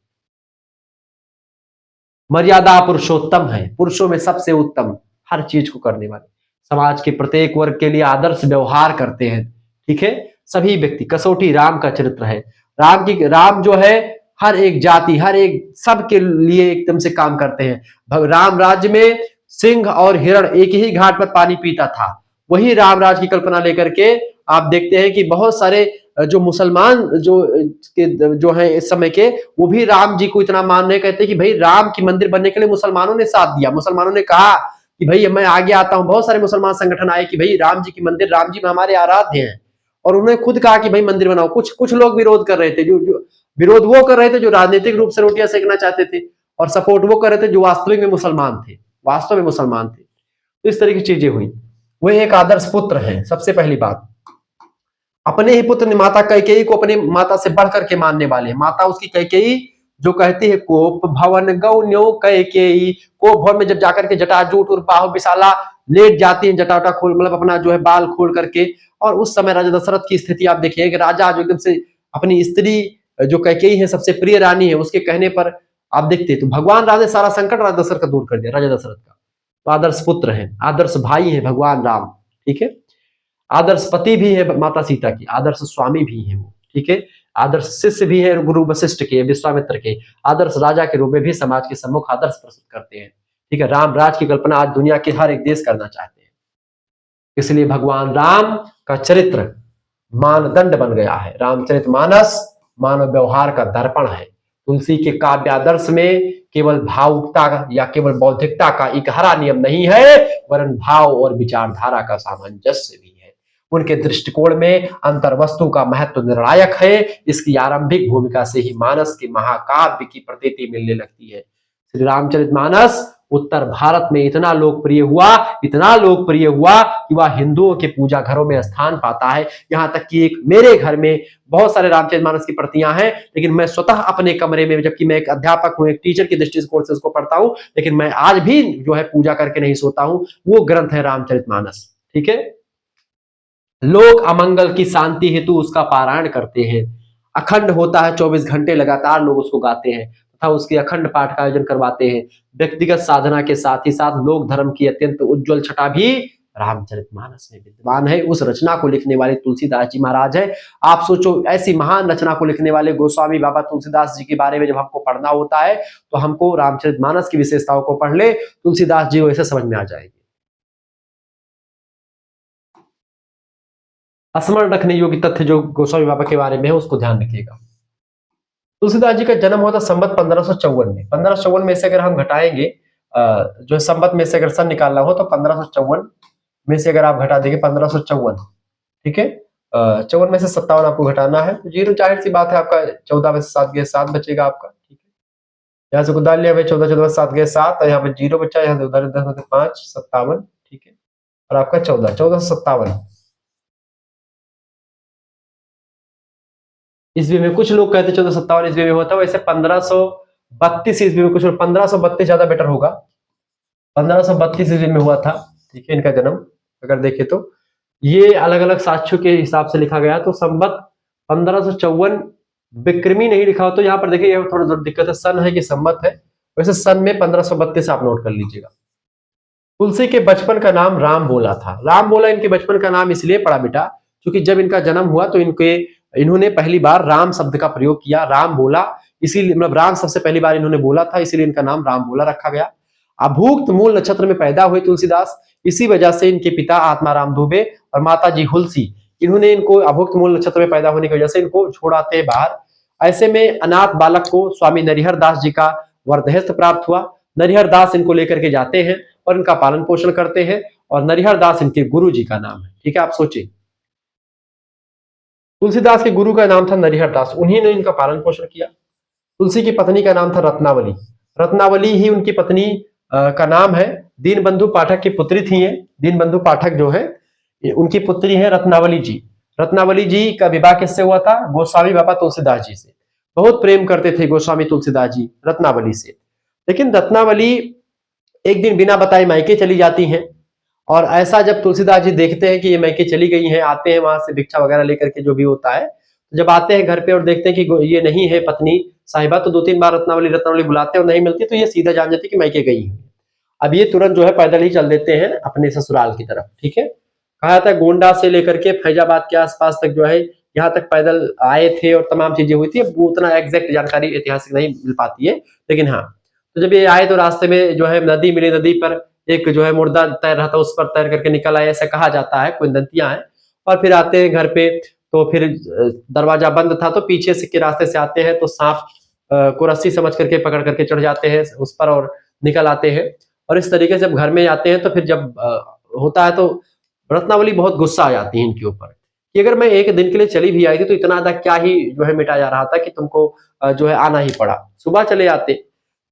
मर्यादा पुरुषोत्तम है, पुरुषों में सबसे उत्तम, हर चीज को करने वाले, समाज के प्रत्येक वर्ग के लिए आदर्श व्यवहार करते हैं, ठीक है, सभी व्यक्ति। कसौटी राम का चरित्र है। राम जो है हर एक जाति, हर एक सबके लिए एकदम से काम करते हैं। राम राज्य में सिंह और हिरण एक ही घाट पर पानी पीता था, वही राम राज की कल्पना लेकर के आप देखते हैं कि बहुत सारे जो मुसलमान जो है इस समय के, वो भी राम जी को इतना मान रहे, कहते कि भाई राम की मंदिर बनने के लिए मुसलमानों ने साथ दिया। मुसलमानों ने कहा कि भाई मैं आगे आता हूं। बहुत सारे मुसलमान संगठन आए कि भाई राम जी की मंदिर, राम जी में हमारे आराध्य हैं, और उन्होंने खुद कहा कि भाई मंदिर बनाओ। कुछ लोग विरोध कर रहे थे, जो विरोध वो कर रहे थे जो राजनीतिक रूप से रोटियां सेकना चाहते थे, और सपोर्ट वो कर रहे थे जो वास्तविक में मुसलमान थे, वास्तव में मुसलमान थे। तो इस तरह की चीजें हुई। वो एक आदर्श पुत्र है। सबसे पहली बात, अपने ही पुत्र ने माता कैकेयी को अपनी माता से बढ़ करके मानने वाले। माता उसकी कैकेयी जो कहती है कोप भवन गौन्यो कैकेयी, कोप भवन में जब जाकर के जटाजूट और बाहु विशाला लेट जाती है, जटावटा खोल, मतलब अपना जो है बाल खोल करके, और उस समय राजा दशरथ की स्थिति आप देखिए कि राजा जो एकदम से अपनी स्त्री जो कैकेयी है, सबसे प्रिय रानी है, उसके कहने पर आप देखते तो भगवान राम ने सारा संकट राजा दशरथ का दूर कर दिया, राजा दशरथ का। तो आदर्श पुत्र है, आदर्श भाई है भगवान राम, ठीक है। आदर्श पति भी है माता सीता की, आदर्श स्वामी भी है वो, ठीक है। आदर्श शिष्य भी है गुरु वशिष्ठ के, विश्वामित्र के। आदर्श राजा के रूप में भी समाज के सम्मुख आदर्श प्रस्तुत करते हैं, ठीक है। राम राज की कल्पना आज दुनिया के हर एक देश करना चाहते हैं। इसलिए भगवान राम का चरित्र मानदंड बन गया है। रामचरितमानस मानव व्यवहार का दर्पण है। तुलसी के काव्य आदर्श में केवल भावुकता या केवल बौद्धिकता का इकहरा नियम नहीं है, वरन भाव और विचारधारा का सामंजस्य भी है। उनके दृष्टिकोण में अंतर्वस्तु का महत्व निर्णायक है। इसकी आरंभिक भूमिका से ही मानस के महाकाव्य की प्रतीति मिलने लगती है। श्री रामचरितमानस उत्तर भारत में इतना लोकप्रिय हुआ कि वह हिंदुओं के पूजा घरों में स्थान पाता है। यहां तक कि एक मेरे घर में बहुत सारे रामचरितमानस की प्रतियां हैं, लेकिन मैं स्वतः अपने कमरे में, जबकि मैं एक अध्यापक हूं, एक टीचर की दृष्टिकोण से उसको पढ़ता हूं, लेकिन मैं आज भी जो है पूजा करके नहीं सोता हूं। वो ग्रंथ है रामचरितमानस। ठीक है। लोक अमंगल की शांति हेतु उसका पारायण करते हैं। अखंड होता है, 24 घंटे लगातार लोग उसको गाते हैं तथा उसके अखंड पाठ का आयोजन करवाते हैं। व्यक्तिगत साधना के साथ ही साथ लोक धर्म की अत्यंत उज्जवल छटा भी रामचरितमानस में विद्यमान है। उस रचना को लिखने वाले तुलसीदास जी महाराज है। आप सोचो, ऐसी महान रचना को लिखने वाले गोस्वामी बाबा तुलसीदास जी के बारे में जब हमको पढ़ना होता है तो हमको रामचरितमानस की विशेषताओं को पढ़ ले, तुलसीदास जी वैसे समझ में आ जाएगी। स्मरण रखने योग्य तथ्य जो गोस्वामी बाबा के बारे में है उसको ध्यान रखिएगा। तुलसीदास जी का जन्म हुआ था संवत 1554 में। 1554 में से अगर हम घटाएंगे, जो संवत में से अगर सन निकालना हो तो 1554 में से अगर आप घटा देंगे 1554, ठीक है, 54 में से 57 आपको घटाना है, तो जीरो जाहिर सी बात है आपका 14 में से 7 गए 7 बचेगा आपका। ठीक है, यहाँ से डाल लिया भाई, 14 14 7 गए 7, और यहाँ पे जीरो बचा, यहाँ से उधर 10 में से 5 57, ठीक है, और आपका 14 14 से 57 ईस्वी में। कुछ लोग कहते 1457 ईस्वी में होता है, वैसे 1532 ईस्वी में, कुछ 1532 ज्यादा बेटर होगा। 1532 ईस्वी में हुआ था, ठीक है, इनका जन्म अगर देखें तो ये अलग अलग साक्ष्यों के हिसाब से लिखा गया। तो संवत 1554 विक्रमी नहीं लिखा हो तो यहाँ पर देखिए ये थोड़ा दिक्कत है, सन है कि संवत है। वैसे सन में 1532 आप नोट कर लीजिएगा। तुलसी के बचपन का नाम राम बोला था। राम बोला इनके बचपन का नाम इसलिए पड़ा बेटा क्योंकि जब इनका जन्म हुआ तो इन्होंने पहली बार राम शब्द का प्रयोग किया, राम बोला, इसीलिए मतलब राम सबसे पहली बार इन्होंने बोला था, इसीलिए इनका नाम राम बोला रखा गया। अभूक्त मूल नक्षत्र में पैदा हुए तुलसीदास, इसी वजह से इनके पिता आत्माराम दुबे और माता जी हुलसी, इन्होंने इनको अभुक्त मूल नक्षत्र में पैदा होने की वजह से इनको छोड़ाते हैं बाहर। ऐसे में अनाथ बालक को स्वामी नरिहर दास जी का वरदहस्त प्राप्त हुआ। नरिहर दास इनको लेकर के जाते हैं और इनका पालन पोषण करते हैं, और नरिहर दास इनके गुरु जी का नाम है। ठीक है, आप सोचिए, तुलसीदास के गुरु का नाम था नरिहर दास, उन्हीं ने इनका पालन पोषण किया। तुलसी की पत्नी का नाम था रत्नावली। रत्नावली ही उनकी पत्नी का नाम है। दीनबंधु पाठक की पुत्री थी ये। दीनबंधु पाठक जो है उनकी पुत्री है रत्नावली जी। रत्नावली जी का विवाह किससे हुआ था? गोस्वामी बाबा तुलसीदास जी से। बहुत प्रेम करते थे गोस्वामी तुलसीदास जी रत्नावली से। लेकिन रत्नावली एक दिन बिना बताए मायके चली जाती हैं, और ऐसा जब तुलसीदास जी देखते हैं कि ये मायके चली गई हैं, आते हैं वहां से भिक्षा वगैरह लेकर के, जो भी होता है, जब आते हैं घर पे और देखते हैं कि ये नहीं है पत्नी साहिबा, तो 2-3 बार रत्नावली बुलाते हैं और नहीं मिलती, तो ये सीधा जान जाती कि मायके गई है। अब ये तुरंत जो है पैदल ही चल देते हैं अपने ससुराल की तरफ। ठीक है, कहा जाता है गोंडा से लेकर के फैजाबाद के आसपास तक जो है यहाँ तक पैदल आए थे और तमाम चीजें हुई थी। वो उतना एग्जैक्ट जानकारी ऐतिहासिक नहीं मिल पाती है, लेकिन हाँ, तो जब ये आए तो रास्ते में जो है नदी मिली, नदी पर एक जो है मुर्दा तैर रहा था, उस पर तैर करके निकल आए, ऐसा कहा जाता है, किंवदंतियां हैं। और फिर आते हैं घर पे, तो फिर दरवाजा बंद था, तो पीछे से के रास्ते से आते हैं, तो सांप को रस्सी समझ करके पकड़ करके चढ़ जाते हैं उस पर और निकल आते हैं। और इस तरीके से जब घर में आते हैं तो फिर जब होता है तो रत्नावली बहुत गुस्सा आ जाती है इनके ऊपर कि अगर मैं एक दिन के लिए चली भी आई थी तो इतना ज्यादा क्या ही जो है मिटा जा रहा था कि तुमको जो है आना ही पड़ा। सुबह चले आते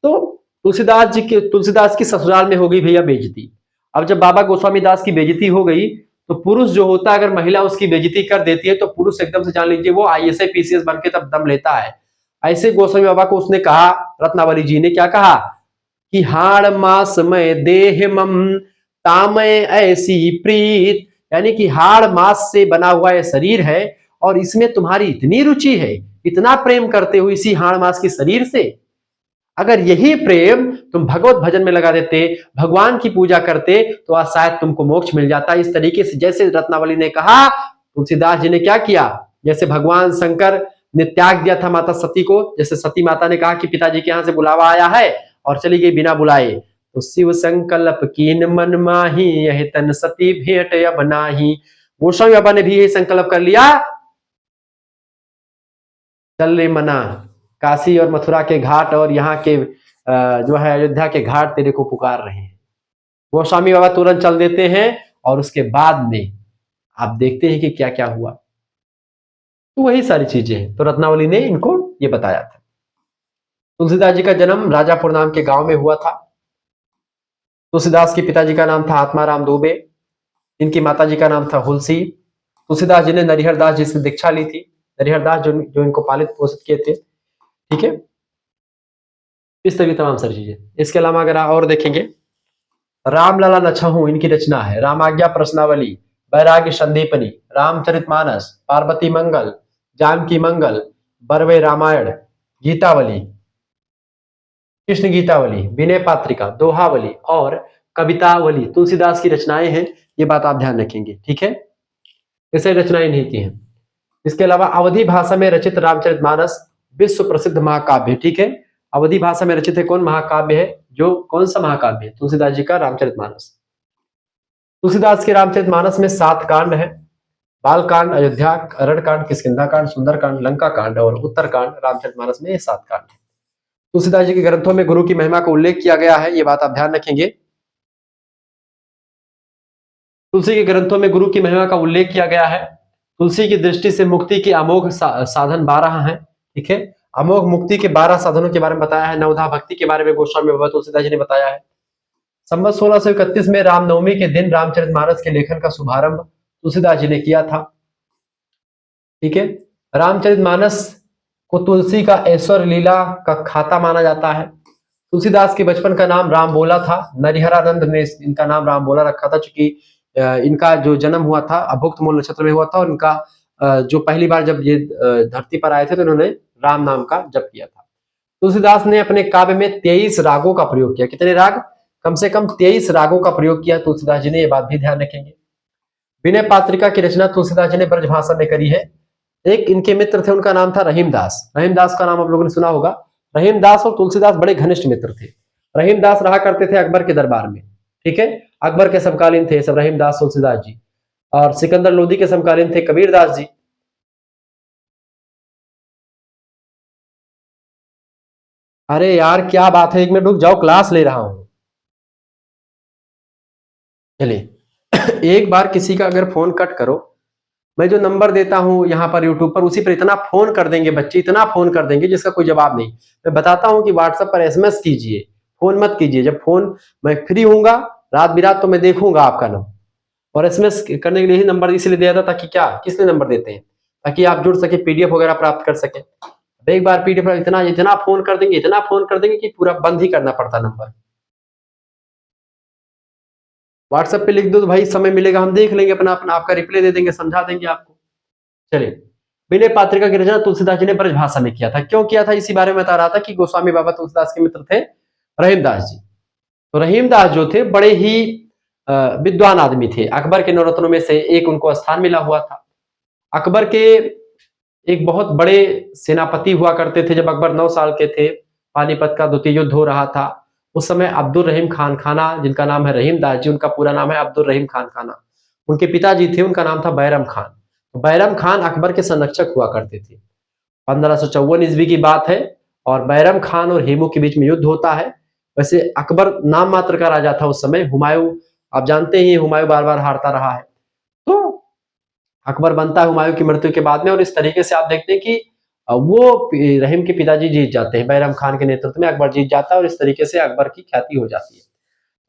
तो तुलसीदास की ससुराल में हो गई भैया बेइज्जती। अब जब बाबा गोस्वामी दास की बेइज्जती हो गई तो पुरुष जो होता है, अगर महिला उसकी बेइज्जती कर देती है तो पुरुष एकदम से जान लीजिए वो IAS PCS बन के तब दम लेता है। ऐसे गोस्वामी बाबा को उसने कहा, रत्नावली जी ने क्या कहा कि हाड़ मास में देह मम तामय ऐसी प्रीत, यानी कि हाड़ मास से बना हुआ यह शरीर है और इसमें तुम्हारी इतनी रुचि है, इतना प्रेम करते हो इसी हाड़ मास के शरीर से। अगर यही प्रेम तुम भगवत भजन में लगा देते, भगवान की पूजा करते, तो आज शायद तुमको मोक्ष मिल जाता। इस तरीके से जैसे रत्नावली ने कहा, तुलसीदास जी ने क्या किया, जैसे भगवान शंकर ने त्याग दिया था माता सती को, जैसे सती माता ने कहा कि पिताजी के यहाँ से बुलावा आया है और चली गई बिना बुलाए, तो शिव संकल्प कीन मन माही, यह तन सती भेंट अब नाही। गोस्वामी बाबा ने भी यही संकल्प कर लिया, चल रे मना, काशी और मथुरा के घाट और यहाँ के जो है अयोध्या के घाट तेरे को पुकार रहे हैं। गोस्वामी बाबा तुरंत चल देते हैं और उसके बाद में आप देखते हैं कि क्या क्या हुआ। तो वही सारी चीजें हैं। तो रत्नावली ने इनको ये बताया था। तुलसीदास जी का जन्म राजापुर नाम के गांव में हुआ था। तुलसीदास के पिताजी का नाम था आत्माराम दुबे, इनकी माताजी का नाम था हुलसी। तुलसीदास जी ने नरिहर दास जी से दीक्षा ली थी। नरिहर दास जो इनको पालित पोषित किए थे। ठीक है, इस तरह की तमाम सारी चीजें। इसके अलावा अगर आप और देखेंगे, रामलला नछहु इनकी रचना है। रामाज्ञा प्रश्नावली, वैराग्य संदीपनी, रामचरितमानस, पार्वती मंगल, जानकी मंगल, बरवे रामायण, गीतावली, कृष्ण गीतावली, विनय पात्रिका, दोहावली और कवितावली तुलसीदास की रचनाएं हैं। ये बात आप ध्यान रखेंगे। ठीक है, इसे रचनाएं नहीं की हैं। इसके अलावा अवधी भाषा में रचित रामचरितमानस विश्व प्रसिद्ध महाकाव्य। ठीक है, अवधी भाषा में रचित है कौन महाकाव्य है, जो कौन सा महाकाव्य है, तुलसीदास जी का रामचरितमानस। तुलसीदास के रामचरितमानस में 7 कांड है। बाल कांड, अयोध्या, अरण्य कांड, किष्किंधा कांड, सुंदर कांड, लंका कांड और उत्तर कांड। रामचरितमानस में ये 7 कांड है। तुलसीदास जी के ग्रंथों में गुरु की महिमा का उल्लेख किया गया है, ये बात आप ध्यान रखेंगे। तुलसी के ग्रंथों में गुरु की महिमा का उल्लेख किया गया है। तुलसी की दृष्टि से मुक्ति के अमोघ साधन 12 हैं। ठीक है, अमोघ मुक्ति के 12 साधनों के बारे में बताया है। नवधा भक्ति के बारे में गोस्वामी बाबा तुलसीदास जी ने बताया है। संवत 1631 में रामनवमी के दिन रामचरितमानस के लेखन का शुभारंभ तुलसीदास जी ने किया था। ठीक है, रामचरितमानस को तुलसी का ऐश्वर्य लीला का खाता माना जाता है। तुलसीदास के बचपन का नाम राम बोला था। नरिहरानंद ने इनका नाम राम बोला रखा था, चूंकि इनका जो जन्म हुआ था अभुक्त मूल नक्षत्र में हुआ था और इनका जो पहली बार जब ये धरती पर आए थे तो इन्होंने राम नाम का जप किया था। तुलसीदास ने अपने काव्य में 23 रागों का प्रयोग किया। कितने राग? कम से कम 23 रागों का प्रयोग किया तुलसीदास जी ने, ये बात भी ध्यान रखेंगे। विनय पात्रिका की रचना तुलसीदास जी ने ब्रजभाषा में करी है। एक इनके मित्र थे, उनका नाम था रहीमदास। रहीमदास का नाम आप लोगों ने सुना होगा। रहीमदास और तुलसीदास बड़े घनिष्ठ मित्र थे। रहीमदास रहा करते थे अकबर के दरबार में। ठीक है, अकबर के समकालीन थे सब रहीमदास तुलसीदास जी, और सिकंदर लोदी के समकालीन थे कबीरदास जी। अरे यार क्या बात है, 1 मिनट रुक जाओ, क्लास ले रहा हूं। चलिए एक बार किसी का अगर फोन कट करो, मैं जो नंबर देता हूं यहां पर यूट्यूब पर, उसी पर इतना फोन कर देंगे बच्चे, इतना फोन कर देंगे जिसका कोई जवाब नहीं। मैं बताता हूं कि व्हाट्सएप पर एसएमएस कीजिए, फोन मत कीजिए। जब फोन मैं फ्री हूंगा रात बिरात तो मैं देखूंगा आपका नंबर, और एसएमएस करने के लिए ही नंबर इसलिए दिया था ताकि क्या, किस लिए नंबर देते हैं, ताकि आप जुड़ सके, पीडीएफ वगैरह प्राप्त कर सके। एक बार पीडीएफ इतना इतना फोन कर देंगे, इतना फोन कर देंगे कि पूरा बंद ही करना पड़ता नंबर। व्हाट्सएप पे लिख दो तो भाई समय मिलेगा हम देख लेंगे, अपना अपना आपका रिप्लाई दे देंगे, समझा देंगे आपको। चलिए, विनय पात्रिका की रचना तुलसीदास जी ने ब्रजभाषा में किया था। क्यों किया था इसी बारे में बता रहा था कि गोस्वामी बाबा तुलसीदास के मित्र थे रहीमदास जी। तो रहीमदास जो थे बड़े ही विद्वान आदमी थे। अकबर के नौरत्नों में से एक उनको स्थान मिला हुआ था। अकबर के एक बहुत बड़े सेनापति हुआ करते थे। जब अकबर 9 साल के थे, पानीपत का द्वितीय युद्ध हो रहा था, उस समय अब्दुल रहीम खान खाना, जिनका नाम है रहीमदास जी, उनका पूरा नाम है अब्दुल रहीम खान खाना, उनके पिताजी थे, उनका नाम था बैरम खान। तो बैरम खान अकबर के संरक्षक हुआ करते थे। 1554 ईस्वी की बात है और बैरम खान और हेमू के बीच में युद्ध होता है। वैसे अकबर नाम मात्र का राजा था उस समय। हुमायूं आप जानते ही, हुमायूं बार बार हारता रहा है, तो अकबर बनता है हुमायूं की मृत्यु के बाद में, और इस तरीके से आप देखते हैं कि वो रहीम के पिताजी जीत जाते हैं। बैरम खान के नेतृत्व में अकबर जीत जाता है और इस तरीके से अकबर की ख्याति हो जाती है।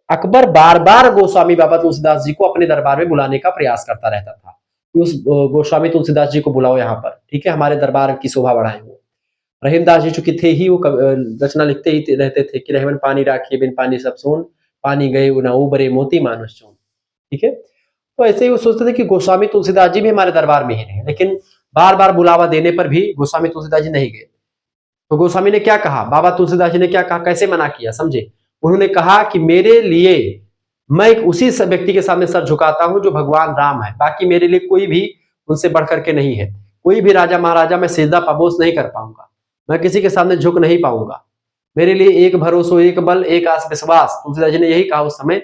अकबर बार बार गोस्वामी बाबा तुलसीदास जी को अपने दरबार में बुलाने का प्रयास करता रहता था। उस गोस्वामी तुलसीदास जी को बुलाओ यहाँ पर, ठीक है, हमारे दरबार की शोभा बढ़ाएं। वो रहीमदास जी चूंकि थे ही, वो रचना लिखते ही रहते थे कि रहमन पानी राखिए बिन पानी सब सोन, पानी गए न उबरे मोती मानुष चोन। ठीक है, तो ऐसे ही वो सोचते थे कि गोस्वामी तुलसीदास जी भी हमारे दरबार में ही रहे, लेकिन बार बार बुलावा देने पर भी गोस्वामी तुलसीदास जी नहीं गए। तो गोस्वामी ने क्या कहा, बाबा तुलसीदास जी ने क्या कहा, कैसे मना किया समझे। उन्होंने कहा कि मेरे लिए, मैं एक उसी व्यक्ति के सामने सर झुकाता हूं जो भगवान राम है, बाकी मेरे लिए कोई भी उनसे बढ़ करके नहीं है। कोई भी राजा महाराजा मैं सिजदा पाबोस नहीं कर पाऊंगा, मैं किसी के सामने झुक नहीं पाऊंगा। मेरे लिए एक भरोसा, एक बल, एक आस विश्वास। तुलसीदास जी ने यही कहा उस समय,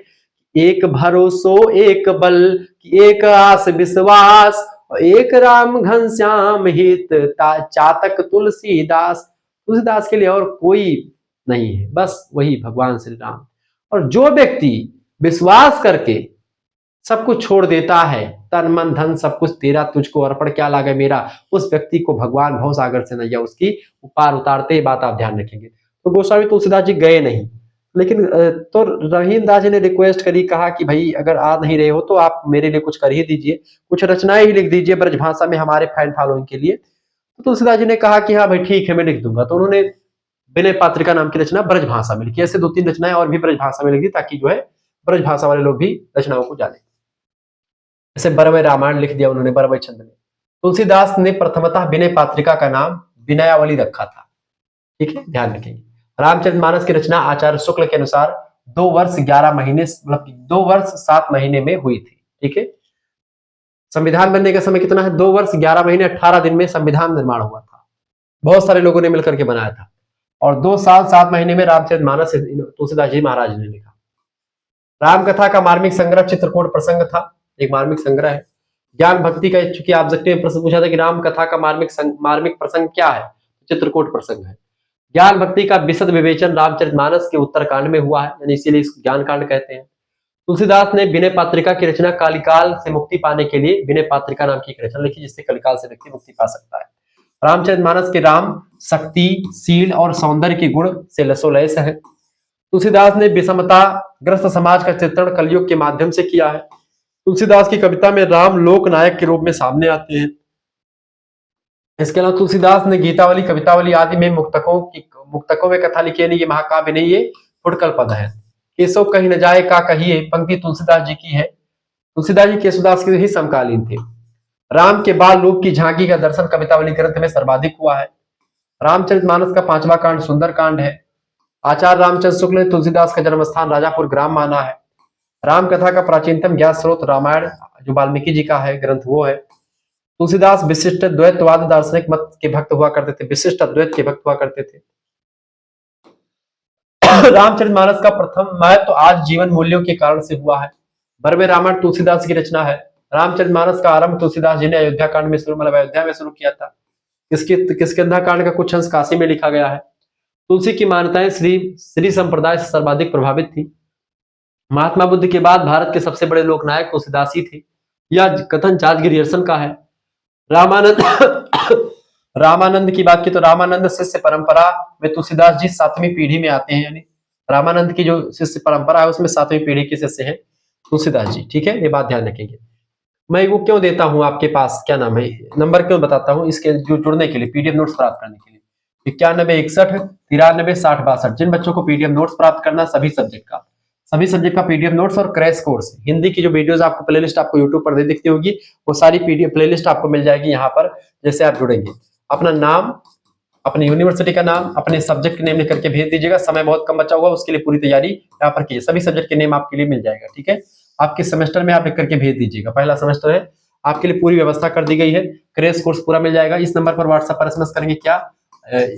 एक भरोसो एक बल, एक आस विश्वास, एक राम घनश्याम हित चातक तुलसीदास। तुलसीदास के लिए और कोई नहीं है, बस वही भगवान श्री राम। और जो व्यक्ति विश्वास करके सब कुछ छोड़ देता है, तन मन धन सब कुछ तेरा तुझको अर्पण क्या लागे मेरा, उस व्यक्ति को भगवान भवसागर से नैया उसकी पार उतारते ही, बात आप ध्यान रखेंगे। तो गोस्वामी तुलसीदास जी गए नहीं, लेकिन तो रहीमदास जी ने रिक्वेस्ट करी, कहा कि भाई अगर आ नहीं रहे हो तो आप मेरे लिए कुछ कर ही दीजिए, कुछ रचनाएं ही लिख दीजिए ब्रजभाषा में हमारे फैन फॉलोइंग के लिए। तो तुलसीदास जी ने कहा कि हाँ भाई ठीक है मैं लिख दूंगा। तो उन्होंने विनय पात्रिका नाम की रचना ब्रजभाषा में लिखी। ऐसे 2-3 रचनाएं और भी ब्रजभाषा में लिखी, ताकि जो है ब्रजभाषा वाले लोग भी रचनाओं को जाने। जैसे बरवय रामायण लिख दिया उन्होंने बरवय छंद में। तुलसीदास ने प्रथमतः विनय पात्रिका का नाम विनयावली रखा था, ठीक है, ध्यान रखेंगे। रामचरितमानस की रचना आचार्य शुक्ल के अनुसार 2 वर्ष 11 महीने, मतलब 2 वर्ष 7 महीने में हुई थी, ठीक है। संविधान बनने का समय कितना है? 2 वर्ष 11 महीने 18 दिन में संविधान निर्माण हुआ था, बहुत सारे लोगों ने मिलकर के बनाया था। और 2 साल 7 महीने में रामचरितमानस तुलसीदास जी महाराज ने लिखा। राम कथा का मार्मिक संग्रह चित्रकूट प्रसंग था, एक मार्मिक संग्रह है। ज्ञान भक्ति का, चूंकि ऑब्जेक्टिव में प्रश्न पूछा था कि राम कथा का मार्मिक प्रसंग क्या है, चित्रकूट प्रसंग है। ज्ञान भक्ति का विशद विवेचन रामचरितमानस के उत्तरकांड में हुआ है, यानी इसीलिए इसको ज्ञान कांड कहते हैं। तुलसीदास ने विनय पात्रिका की रचना कलिकाल से मुक्ति पाने के लिए विनय पात्रिका नाम की एक रचना लिखी, जिससे कलिकाल से व्यक्ति मुक्ति पा सकता है। रामचरितमानस के राम शक्ति, शील और सौंदर्य के गुण से लसोलैस है। तुलसीदास ने विषमता ग्रस्त समाज का चित्रण कलयुग के माध्यम से किया है। तुलसीदास की कविता में राम लोक नायक के रूप में सामने आते हैं। इसके अलावा तुलसीदास ने गीतावली, कवितावली आदि में मुक्तकों में कथा लिखी है। ये महाकाव्य नहीं, ये फुटकल पद है। केशव कहीं न जाए का कहिए पंक्ति तुलसीदास जी की है। तुलसीदास जी केशवदास के ही समकालीन थे। राम के बाल रूप की झांकी का दर्शन कवितावली ग्रंथ में सर्वाधिक हुआ है। रामचरितमानस का 5वां कांड सुंदर कांड है। आचार्य रामचंद्र शुक्ल ने तुलसीदास का जन्म स्थान राजापुर ग्राम माना है। राम कथा का प्राचीनतम ज्ञात स्रोत रामायण जो वाल्मीकि जी का है ग्रंथ वो है। तुलसीदास विशिष्ट द्वैतवाद दार्शनिक मत के भक्त हुआ करते थे, विशिष्ट अद्वैत के भक्त हुआ करते थे। रामचरितमानस का प्रथम महत्व तो आज जीवन मूल्यों के कारण से हुआ है। बरवे रामायण तुलसीदास की रचना है। रामचरितमानस का आरंभ तुलसीदास जी ने अयोध्या कांड में शुरू, मतलब अयोध्या में शुरू किया था। किसकिंधा कांड का कुछ अंश काशी में लिखा गया है। तुलसी की मान्यताएं श्री संप्रदाय से सर्वाधिक प्रभावित थी। महात्मा बुद्ध के बाद भारत के सबसे बड़े लोकनायक तुलसीदास ही थे। यह कथन जॉर्ज ग्रियर्सन का है। रामानंद की बात की तो रामानंद शिष्य परंपरा में तुलसीदास जी 7वीं पीढ़ी में आते हैं, यानी रामानंद की जो शिष्य परंपरा है उसमें 7वीं पीढ़ी के शिष्य हैं तुलसीदास जी, ठीक है, ये बात ध्यान रखेंगे। मैं वो क्यों देता हूं आपके पास, क्या नाम है, नंबर क्यों बताता हूं इसके जो जुड़ने के लिए, पीडीएफ नोट्स प्राप्त करने के लिए। 91 61 93 60 62। जिन बच्चों को पीडीएफ नोट्स प्राप्त करना, सभी सब्जेक्ट का पीडीएफ नोट्स और क्रैश कोर्स, हिंदी की जो वीडियोस आपको प्लेलिस्ट आपको यूट्यूब पर दिखती होगी, वो सारी पीडीएफ प्लेलिस्ट आपको मिल जाएगी यहाँ पर। जैसे आप जुड़ेंगे, अपना नाम, अपनी यूनिवर्सिटी का नाम, अपने सब्जेक्ट के नेम लिख करके भेज दीजिएगा। समय बहुत कम बचा हुआ, उसके लिए पूरी तैयारी यहाँ पर कीजिए। सभी सब्जेक्ट के नेम आपके लिए मिल जाएगा, ठीक है। आपके सेमेस्टर में आप लिख करके भेज दीजिएगा। पहला सेमेस्टर है, आपके लिए पूरी व्यवस्था कर दी गई है। क्रैश कोर्स पूरा मिल जाएगा। इस नंबर पर व्हाट्सएप पर एसएमएस करेंगे, क्या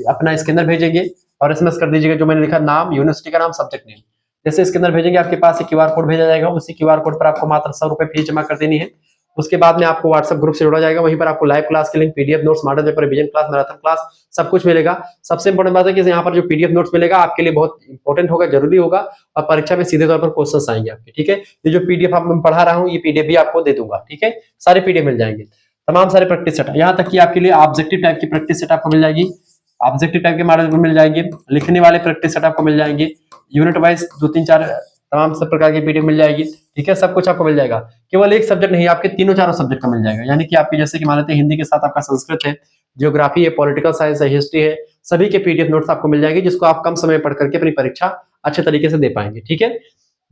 अपना स्कैनर भेजेंगे और एसएमएस कर दीजिएगा जो मैंने लिखा, नाम, यूनिवर्सिटी का नाम, सब्जेक्ट नेम। जैसे स्कैनर भेजेंगे आपके पास एक क्यूआर कोड भेजा जाएगा। उसी क्यूआर कोड पर आपको मात्र 100 रुपए फीस जमा कर देनी है। उसके बाद में आपको व्हाट्सएप ग्रुप से जोड़ा जाएगा। वहीं पर आपको लाइव क्लास के link, PDF notes, model paper, revision class, marathon class, सब कुछ मिलेगा। सबसे इंपॉर्टेंट बात है कि यहाँ पर जो पीडीएफ नोट्स मिलेगा आपके लिए बहुत इंपॉर्टेंट होगा, जरूरी होगा, और परीक्षा में सीधे तौर पर क्वेश्चन आएंगे आपके, ठीक है। ये जो पीडीएफ आप मैं पढ़ा रहा हूँ, ये पीडीएफ भी आपको दे दूंगा, ठीक है। सारे पीडीएफ मिल जाएंगे, तमाम सारे प्रैक्टिस सेट, यहाँ तक कि आपके लिए ऑब्जेक्टिव टाइप की प्रैक्टिस सेट आपको मिल जाएगी। ऑब्जेक्टिव टाइप के मॉडल पेपर मिल जाएंगे, लिखने वाले प्रैक्टिस सेट आपको मिल जाएंगे, यूनिट वाइज 2-3-4 तमाम सब प्रकार की पीडीएफ मिल जाएगी, ठीक है। सब कुछ आपको मिल जाएगा। केवल एक सब्जेक्ट नहीं, आपके तीनों चारों सब्जेक्ट का मिल जाएगा। यानी कि आपके जैसे कि मान लेते हैं हिंदी के साथ आपका संस्कृत है, ज्योग्राफी है, पॉलिटिकल साइंस है, हिस्ट्री है, सभी के पीडीएफ नोट्स आपको मिल जाएंगे, जिसको आप कम समय में पढ़ करके अपनी परीक्षा अच्छे तरीके से दे पाएंगे, ठीक है।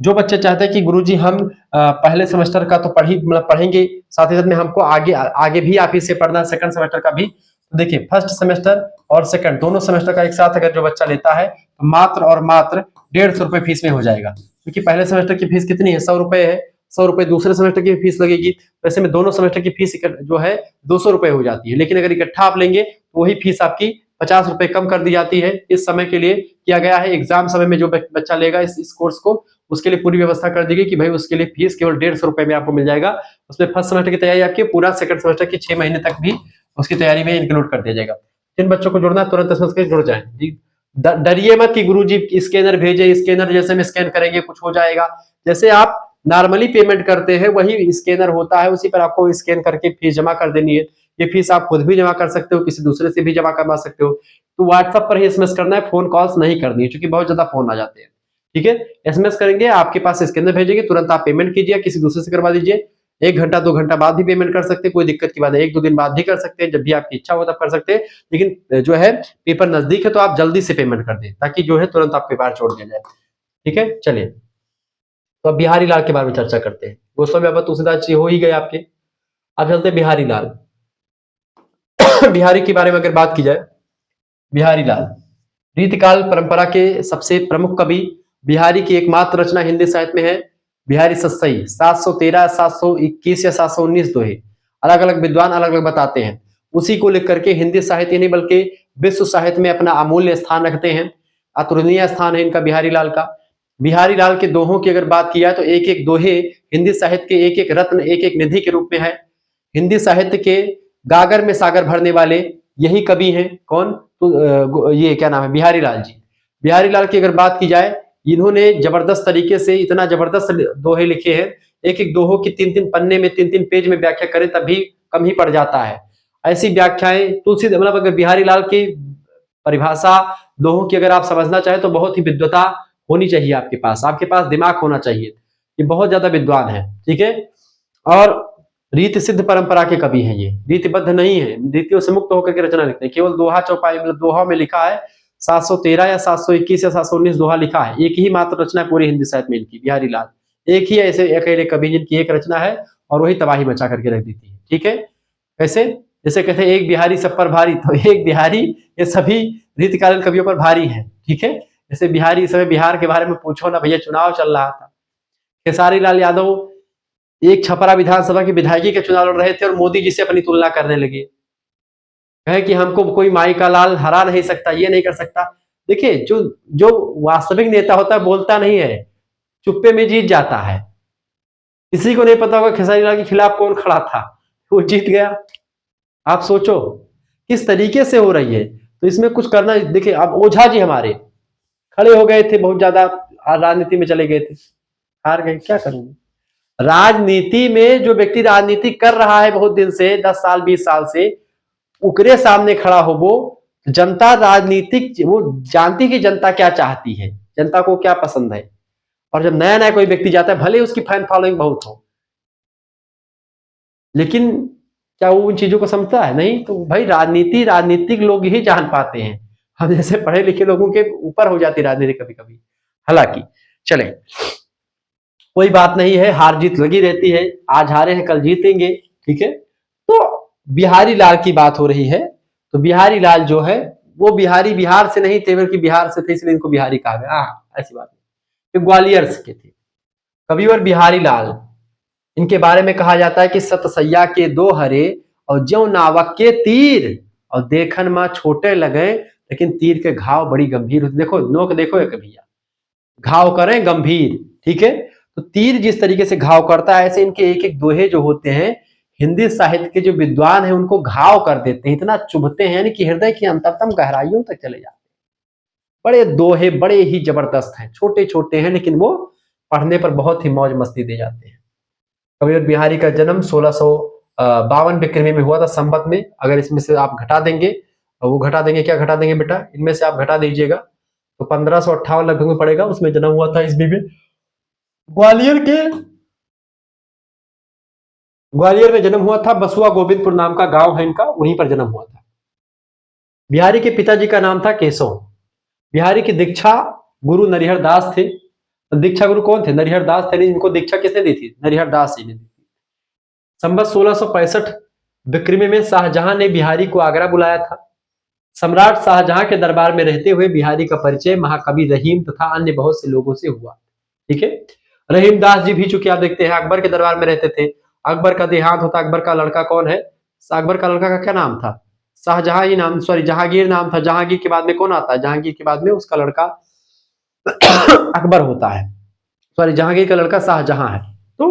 जो बच्चे चाहते हैं कि गुरुजी हम पहले सेमेस्टर का तो पढ़ेंगे, साथ ही साथ में हमको आगे भी आप इससे पढ़ना, सेकंड सेमेस्टर का भी, तो देखिए फर्स्ट सेमेस्टर और सेकंड दोनों सेमेस्टर का एक साथ अगर जो बच्चा लेता है तो मात्र और मात्र 150 रुपए फीस में हो जाएगा। क्योंकि पहले सेमेस्टर की फीस कितनी है, 100 रुपए है। 100 रुपए दूसरे सेमेस्टर की फीस लगेगी। वैसे में दोनों सेमेस्टर की फीस जो है 200 रुपए हो जाती है। लेकिन अगर इकट्ठा आप लेंगे तो वही फीस आपकी 50 रुपए कम कर दी जाती है। इस समय के लिए किया गया है, एग्जाम समय में जो बच्चा लेगा इस कोर्स को उसके लिए पूरी व्यवस्था कर दी गई कि भाई उसके लिए फीस केवल 150 रुपए में आपको मिल जाएगा। उसमें फर्स्ट सेमेस्टर की तैयारी आपकी पूरा, सेकंड सेमेस्टर की 6 महीने तक भी उसकी तैयारी में इंक्लूड कर दिया जाएगा। जिन बच्चों को जुड़ना तुरंत समझ के जुड़ जाए जी। डरिए मत कि गुरुजी स्कैनर भेजे, स्कैनर जैसे में स्कैन करेंगे कुछ हो जाएगा। जैसे आप नॉर्मली पेमेंट करते हैं वही स्कैनर होता है, उसी पर आपको स्कैन करके फीस जमा कर देनी है। ये फीस आप खुद भी जमा कर सकते हो, किसी दूसरे से भी जमा करवा सकते हो। तो व्हाट्सएप पर ही एसएमएस करना है, फोन कॉल्स नहीं करनी है क्योंकि बहुत ज्यादा फोन आ जाते हैं। ठीक है, एसएमएस करेंगे, आपके पास स्कैनर भेजेंगे, तुरंत आप पेमेंट कीजिए, किसी दूसरे से करवा दीजिए। 1 घंटा 2 घंटा बाद भी पेमेंट कर सकते हैं, कोई दिक्कत की बात है। 1-2 दिन बाद भी कर सकते हैं, जब भी आपकी इच्छा हो तब कर सकते हैं। लेकिन जो है पेपर नजदीक है तो आप जल्दी से पेमेंट कर दें ताकि जो है तुरंत आपके पास छोड़ दिया जाए। ठीक है, चलिए तो अब बिहारी लाल के बारे में चर्चा करते हैं। गोस्वामी बाबा तुलसीदास जी हो ही गए आपके, अब चलते हैं बिहारी लाल। बिहारी के बारे में अगर बात की जाए, बिहारी लाल रीतिकाल परंपरा के सबसे प्रमुख कवि। बिहारी की एकमात्र रचना हिंदी साहित्य में है बिहारी सत्सई। 713, 721 या 719 दोहे, अलग अलग विद्वान अलग अलग बताते हैं। उसी को लिख करके हिंदी साहित्य नहीं बल्कि विश्व साहित्य में अपना अमूल्य स्थान रखते हैं। अतुलनीय स्थान है इनका बिहारी लाल का। बिहारी लाल के दोहों की अगर बात की जाए तो एक एक दोहे हिंदी साहित्य के एक एक रत्न, एक एक निधि के रूप में है। हिंदी साहित्य के गागर में सागर भरने वाले यही कवि हैं। कौन? तो ये क्या नाम है, बिहारी लाल जी। बिहारी लाल की अगर बात की जाए, इन्होंने जबरदस्त तरीके से इतना जबरदस्त दोहे लिखे हैं, एक एक दोहों की 3-3 पन्ने में 3-3 पेज में व्याख्या करें तब भी कम ही पड़ जाता है। ऐसी व्याख्याएं तुलसी मतलब अगर बिहारी लाल की परिभाषा दोहों की अगर आप समझना चाहें तो बहुत ही विद्वता होनी चाहिए आपके पास दिमाग होना चाहिए। ये बहुत ज्यादा विद्वान है। ठीक है, और रीति सिद्ध परंपरा के कवि हैं ये, रीतिबद्ध नहीं है, रीतियों से मुक्त होकर के रचना लिखते हैं। केवल दोहा चौपाई मतलब दोहा में लिखा है 713 या 721 या 719 दोहा लिखा है। एक ही मात्र रचना है पूरी हिंदी साहित्य में इनकी, बिहारी लाल। एक ही ऐसे अकेले कवि जिनकी एक रचना है और वही तबाही मचा करके रख देती है। ठीक है, कैसे? जैसे कहते हैं एक बिहारी सब पर भारी, तो एक बिहारी ये सभी रीतिकालीन कवियों पर भारी है। ठीक है, जैसे बिहारी, इस समय बिहार के बारे में पूछो ना भैया, चुनाव चल रहा था, खेसारी लाल यादव एक छपरा विधानसभा की विधायकी के चुनाव लड़ रहे थे और मोदी जी से अपनी तुलना करने लगे, कहे कि हमको कोई माई का लाल हरा नहीं सकता, ये नहीं कर सकता। देखिए जो जो वास्तविक नेता होता है बोलता नहीं है, चुप्पे में जीत जाता है। किसी को नहीं पता होगा खेसारी लाल के खिलाफ कौन खड़ा था, वो जीत गया। आप सोचो किस तरीके से हो रही है, तो इसमें कुछ करना। देखिए अब ओझा जी हमारे खड़े हो गए थे, बहुत ज्यादा राजनीति में चले गए थे, हार गए, क्या करूंगे। राजनीति में जो व्यक्ति राजनीति कर रहा है बहुत दिन से, 10 साल 20 साल से, उकरे सामने खड़ा हो वो जनता, राजनीतिक वो जानती कि जनता क्या चाहती है, जनता को क्या पसंद है। और जब नया नया कोई व्यक्ति जाता है, भले उसकी फैन फॉलोइंग बहुत हो, लेकिन क्या वो उन चीजों को समझता है? नहीं। तो भाई राजनीति राजनीतिक लोग ही जान पाते हैं, हम जैसे पढ़े लिखे लोगों के ऊपर हो जाती राजनीति कभी कभी। हालांकि चले कोई बात नहीं है, हार जीत लगी रहती है, आज हारे हैं कल जीतेंगे। ठीक है, तो बिहारी लाल की बात हो रही है। तो बिहारी लाल जो है वो बिहारी बिहार से नहीं थे बल्कि बिहार से थे, इसलिए इनको बिहारी कहा गया। ऐसी बात नहीं, ग्वालियर के थे कविवर बिहारी लाल। इनके बारे में कहा जाता है कि सतसैया के दो हरे और ज्यों नावक के तीर, और देखन में छोटे लगे लेकिन तीर के घाव बड़ी गंभीर होते। देखो नोक देखो एक भैया, घाव करें गंभीर। ठीक है, तो तीर जिस तरीके से घाव करता है, ऐसे इनके एक एक दोहे जो होते हैं हिंदी साहित्य के जो विद्वान हैं उनको घाव कर देते हैं, इतना चुभते हैं यानी कि हृदय की अंतरतम गहराइयों तक चले जाते हैं। बड़े दोहे बड़े ही जबरदस्त हैं, छोटे छोटे हैं लेकिन वो पढ़ने पर बहुत ही मौज मस्ती दे जाते हैं। कविवर बिहारी का जन्म 1652 विक्रमी में हुआ था, संवत में। अगर इसमें से आप घटा देंगे, वो घटा देंगे, क्या घटा देंगे बेटा, इनमें से आप घटा दीजिएगा तो 1558 लगभग में पड़ेगा, उसमें जन्म हुआ था ईस्वी में। ग्वालियर में जन्म हुआ था, बसुआ गोविंदपुर नाम का गांव है इनका, वहीं पर जन्म हुआ था। बिहारी के पिताजी का नाम था केशव। बिहारी की दीक्षा गुरु नरिहर दास थे। दीक्षा गुरु कौन थे? नरिहर दास थे। इनको दीक्षा किसने दी थी? नरिहर दास जी ने दी थी। संवत 1665 विक्रमी में शाहजहां ने बिहारी को आगरा बुलाया था। सम्राट शाहजहां के दरबार में रहते हुए बिहारी का परिचय महाकवि रहीम तथा अन्य बहुत से लोगों से हुआ। ठीक है, रहीम दास जी भी चूंकि आप देखते हैं अकबर के दरबार में रहते थे। अकबर का देहांत होता, अकबर का लड़का कौन है? अकबर का लड़का का क्या नाम था? शाहजहां ही नाम, सॉरी जहांगीर नाम था। जहांगीर के बाद में कौन आता है? जहांगीर के बाद में उसका लड़का अकबर होता है। सॉरी जहांगीर का लड़का शाहजहां है। तो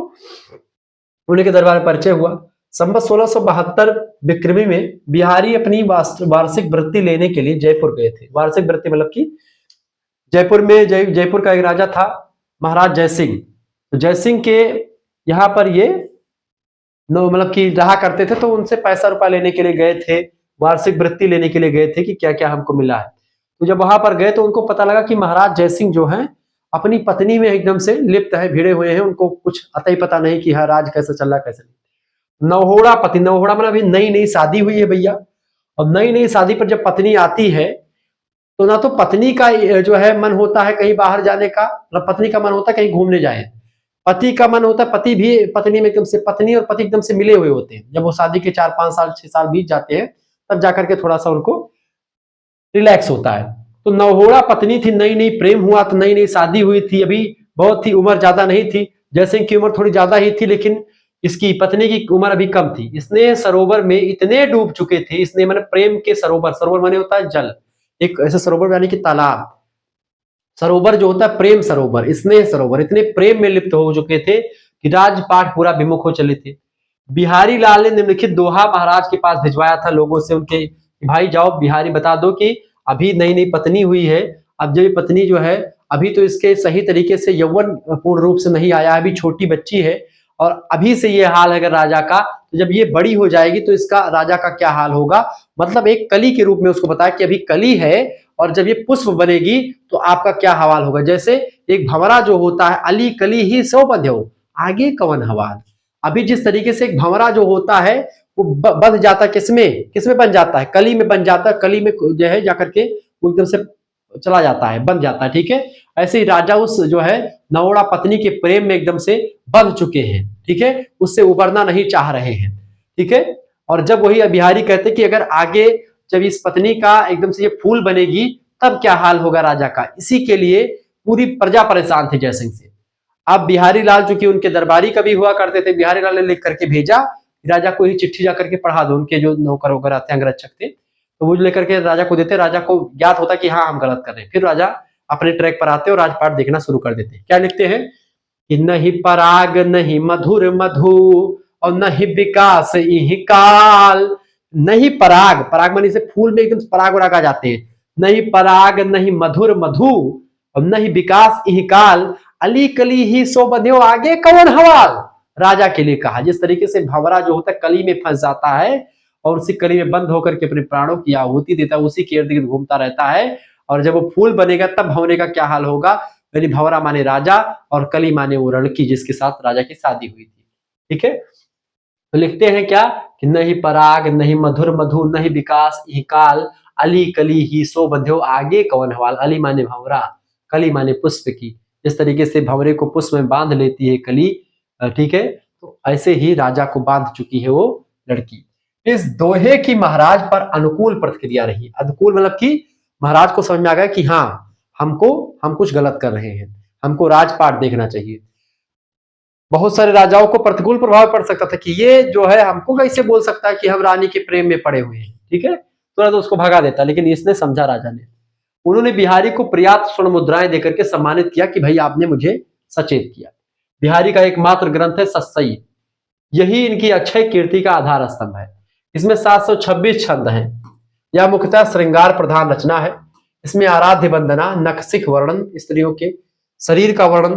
उन्हीं के दरबार में परिचय हुआ। संवत 1672 विक्रमी में बिहारी अपनी वार्षिक वृत्ति लेने के लिए जयपुर गए थे। वार्षिक वृत्ति मतलब कि जयपुर में जयपुर का एक राजा था महाराज जयसिंह। तो जयसिंह के यहाँ पर ये मतलब कि रहा करते थे, तो उनसे पैसा रुपया लेने के लिए गए थे, वार्षिक वृत्ति लेने के लिए गए थे कि क्या क्या हमको मिला है। तो जब वहां पर गए तो उनको पता लगा कि महाराज जयसिंह जो हैं अपनी पत्नी में एकदम से लिप्त है, भिड़े हुए हैं, उनको कुछ अता ही पता नहीं कि हाँ राज कैसे चल रहा कैसे नहीं। नवहोड़ा पति, नवहोड़ा मतलब अभी नई नई शादी हुई है भैया, और नई नई शादी पर जब पत्नी आती है तो ना तो पत्नी का जो है मन होता है कहीं बाहर जाने का, मतलब पत्नी का मन होता है कहीं घूमने जाए, पति का मन होता है, पति भी पत्नी में एकदम से, पत्नी और पति एकदम से मिले हुए होते हैं। जब वो शादी के 4-5 साल 6 साल बीत जाते हैं तब जाकर के थोड़ा सा उनको रिलैक्स होता है। तो नवहोड़ा पत्नी थी, नई नई प्रेम हुआ, तो नई नई शादी हुई थी, अभी बहुत ही उम्र ज्यादा नहीं थी, जैसे की उम्र थोड़ी ज्यादा ही थी, लेकिन इसकी पत्नी की उम्र अभी कम थी। इसने सरोवर में इतने डूब चुके थे, इसने मैंने प्रेम के सरोवर, सरोवर माने होता है जल, एक ऐसे सरोवर यानी कि तालाब, सरोवर जो होता है प्रेम सरोवर, स्नेह सरोवर, इतने प्रेम में लिप्त हो चुके थे कि राजपाट पूरा विमुख हो चले थे। बिहारी लाल ने निम्नलिखित दोहा महाराज के पास भिजवाया था लोगों से उनके, भाई जाओ बिहारी बता दो कि अभी नई नई पत्नी हुई है, अब जब पत्नी जो है अभी तो इसके सही तरीके से यौवन पूर्ण रूप से नहीं आया, अभी छोटी बच्ची है, और अभी से ये हाल है अगर राजा का, तो जब ये बड़ी हो जाएगी तो इसका राजा का क्या हाल होगा। मतलब एक कली के रूप में उसको बताया कि अभी कली है और जब ये पुष्प बनेगी तो आपका क्या हवाल होगा। जैसे एक भंवरा जो होता है, अली कली ही सौ बंध्यो आगे कवन हवाल, अभी जिस तरीके से एक भंवरा जो होता है वो बंध जाता है, किसमें किसमें बन जाता है, कली में बन जाता है, कली में जो है जाकर के वो एकदम से चला जाता है, बन जाता है, ठीक है। ऐसे ही राजा उस जो है नवोड़ा पत्नी के प्रेम में एकदम से बंध चुके हैं, ठीक है, उससे उबरना नहीं चाह रहे हैं, ठीक है। और जब वही बिहारी कहते कि अगर आगे जब इस पत्नी का एकदम से ये फूल बनेगी तब क्या हाल होगा राजा का, इसी के लिए पूरी प्रजा परेशान थी जयसिंह से। अब बिहारी लाल जो कि उनके दरबारी कभी हुआ करते थे, बिहारी लाल ने लिख करके भेजा राजा को ही चिट्ठी जाकर के पढ़ा दो, उनके जो नौकर वगैरह थे अंगरक्षक थे, तो वो लेकर के राजा को देते, राजा को ज्ञात होता कि हाँ हम गलत कर रहे हैं, फिर राजा अपने ट्रैक पर आते और राजपाट देखना शुरू कर देते। क्या लिखते हैं कि नहीं पराग नहीं मधुर मधु और नहीं विकास इहि काल, नहीं पराग, पराग माने से फूल में एकदम पराग वराग आ जाते हैं, नहीं पराग नहीं मधुर मधु और नहीं विकास इहि काल, अली कली ही सो बंध्यो आगे कौन हवाल। राजा के लिए कहा, जिस तरीके से भंवरा जो होता है कली में फंस जाता है और उसी कली में बंद होकर के अपने प्राणों की आहुति देता है, उसी के इर्द गिर्द घूमता रहता है, और जब वो फूल बनेगा तब भंवरे का क्या हाल होगा। यानी भंवरा माने राजा और कली माने वो लड़की जिसके साथ राजा की शादी हुई थी, ठीक है। तो लिखते हैं क्या कि नहीं पराग नहीं मधुर मधु नहीं विकास इहि काल, अली कली ही सो बंध्यो आगे कौन हवाल। अली माने भंवरा, कली माने पुष्प की, जिस तरीके से भंवरे को पुष्प में बांध लेती है कली, ठीक है, तो ऐसे ही राजा को बांध चुकी है वो लड़की। इस दोहे की महाराज पर अनुकूल प्रतिक्रिया रही, अनुकूल मतलब कि महाराज को समझ में आ गया कि हाँ हमको हम कुछ गलत कर रहे हैं, हमको राजपाट देखना चाहिए। बहुत सारे राजाओं को प्रतिकूल प्रभाव पड़ सकता था कि ये जो है हमको कैसे बोल सकता है कि हम रानी के प्रेम में पड़े हुए हैं, ठीक है, तुरंत तो उसको भगा देता, लेकिन इसने समझा राजा ने। उन्होंने बिहारी को पर्याप्त स्वर्ण मुद्राएं देकर के सम्मानित किया कि भाई आपने मुझे सचेत किया। बिहारी का एकमात्र ग्रंथ है सत्सई, यही इनकी अक्षय कीर्ति का आधार स्तंभ है। इसमें 726 छंद हैं, यह मुख्यतः श्रृंगार प्रधान रचना है। इसमें आराध्य वंदना, नखसिक वर्णन, स्त्रियों के शरीर का वर्णन,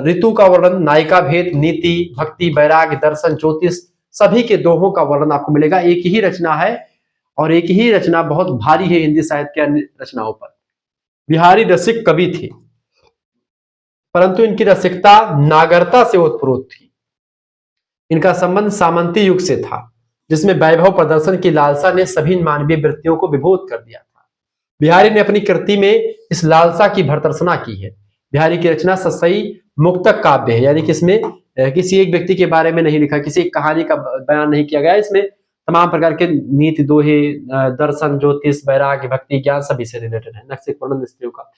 ऋतु का वर्णन, नायिका भेद, नीति, भक्ति, वैराग्य, दर्शन, ज्योतिष, सभी के दोहों का वर्णन आपको मिलेगा। एक ही रचना है और एक ही रचना बहुत भारी है हिंदी साहित्य के अन्य रचनाओं पर। बिहारी रसिक कवि थे, परंतु इनकी रसिकता नागरता से ओतप्रोत थी। इनका संबंध सामंती युग से था, जिसमें वैभव प्रदर्शन की लालसा ने सभी मानवीय वृत्तियों को विभोत कर दिया था। बिहारी ने अपनी कृति में इस लालसा की भर्त्सना की है। बिहारी की रचना सत्सई मुक्तक काव्य है, यानी कि इसमें किसी एक व्यक्ति के बारे में नहीं लिखा, किसी एक कहानी का बयान नहीं किया गया, इसमें तमाम प्रकार के नीति, दोहे, दर्शन, ज्योतिष, वैराग्य, भक्ति, ज्ञान सभी से रिलेटेड है। नक्सिक वर्णन स्त्रियों का।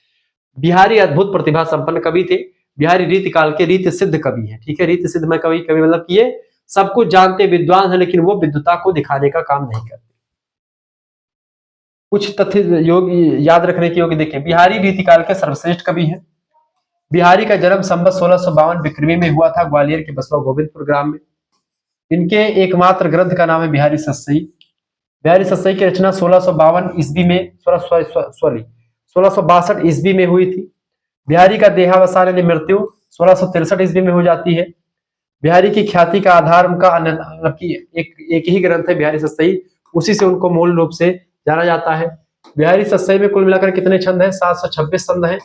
बिहारी अद्भुत प्रतिभा संपन्न कवि थे। बिहारी रीति काल के रीति सिद्ध कवि है, ठीक है, रीति सिद्ध में कवि कवि मतलब कि ये सब कुछ जानते विद्वान है, लेकिन वो विद्वता को दिखाने का काम नहीं करते। कुछ तथ्य योग याद रखने के योग्य देखिए, बिहारी रीतिकाल के सर्वश्रेष्ठ कवि हैं। बिहारी का जन्म संवत 1652 विक्रमी में हुआ था, ग्वालियर के बसवा गोविंदपुर ग्राम में। इनके एकमात्र ग्रंथ का नाम है बिहारी सस्सई। बिहारी सस्सई की रचना 1652 ईस्वी में 1662 ईस्वी में हुई थी। बिहारी का देहावसान यानी मृत्यु 1663 ईस्वी में हो जाती है। बिहारी की ख्याति का आधार उनका एक ही ग्रंथ है बिहारी सस्सई, उसी से उनको मूल रूप से जाना जाता है। बिहारी सस्सई में कुल मिलाकर कितने छंद हैं? 726 छंद हैं,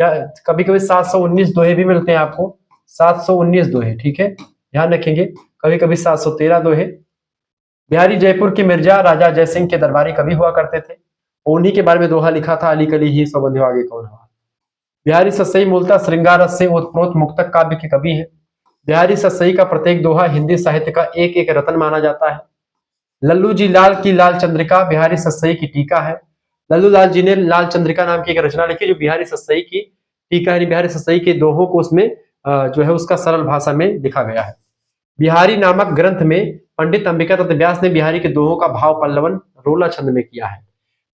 या कभी कभी 719 दोहे भी मिलते हैं आपको, 719 दोहे, ठीक है, ध्यान रखेंगे, कभी कभी 713 दोहे। बिहारी जयपुर के मिर्जा राजा जयसिंह के दरबारी कवि हुआ करते थे, उन्हीं के बारे में दोहा लिखा था, अली कली ही सौबंध्यो आगे कौन हुआ। बिहारी सस्सई मूलतः श्रृंगार रस से ओतप्रोत मुक्तक काव्य के कवि हैं। बिहारी सस्सई का प्रत्येक दोहा हिंदी साहित्य का एक एक रत्न माना जाता है। लल्लू जी लाल की लाल चंद्रिका बिहारी सस्सई की टीका है। लल्लू लाल जी ने लाल चंद्रिका नाम की एक रचना लिखी जो बिहारी सस्सई की टीका है, बिहारी सस्सई के दोहों को उसमें जो है उसका सरल भाषा में लिखा गया है। बिहारी नामक ग्रंथ में पंडित अंबिका दत्त व्यास ने बिहारी के दोहों का भाव पल्लवन रोला छंद में किया है।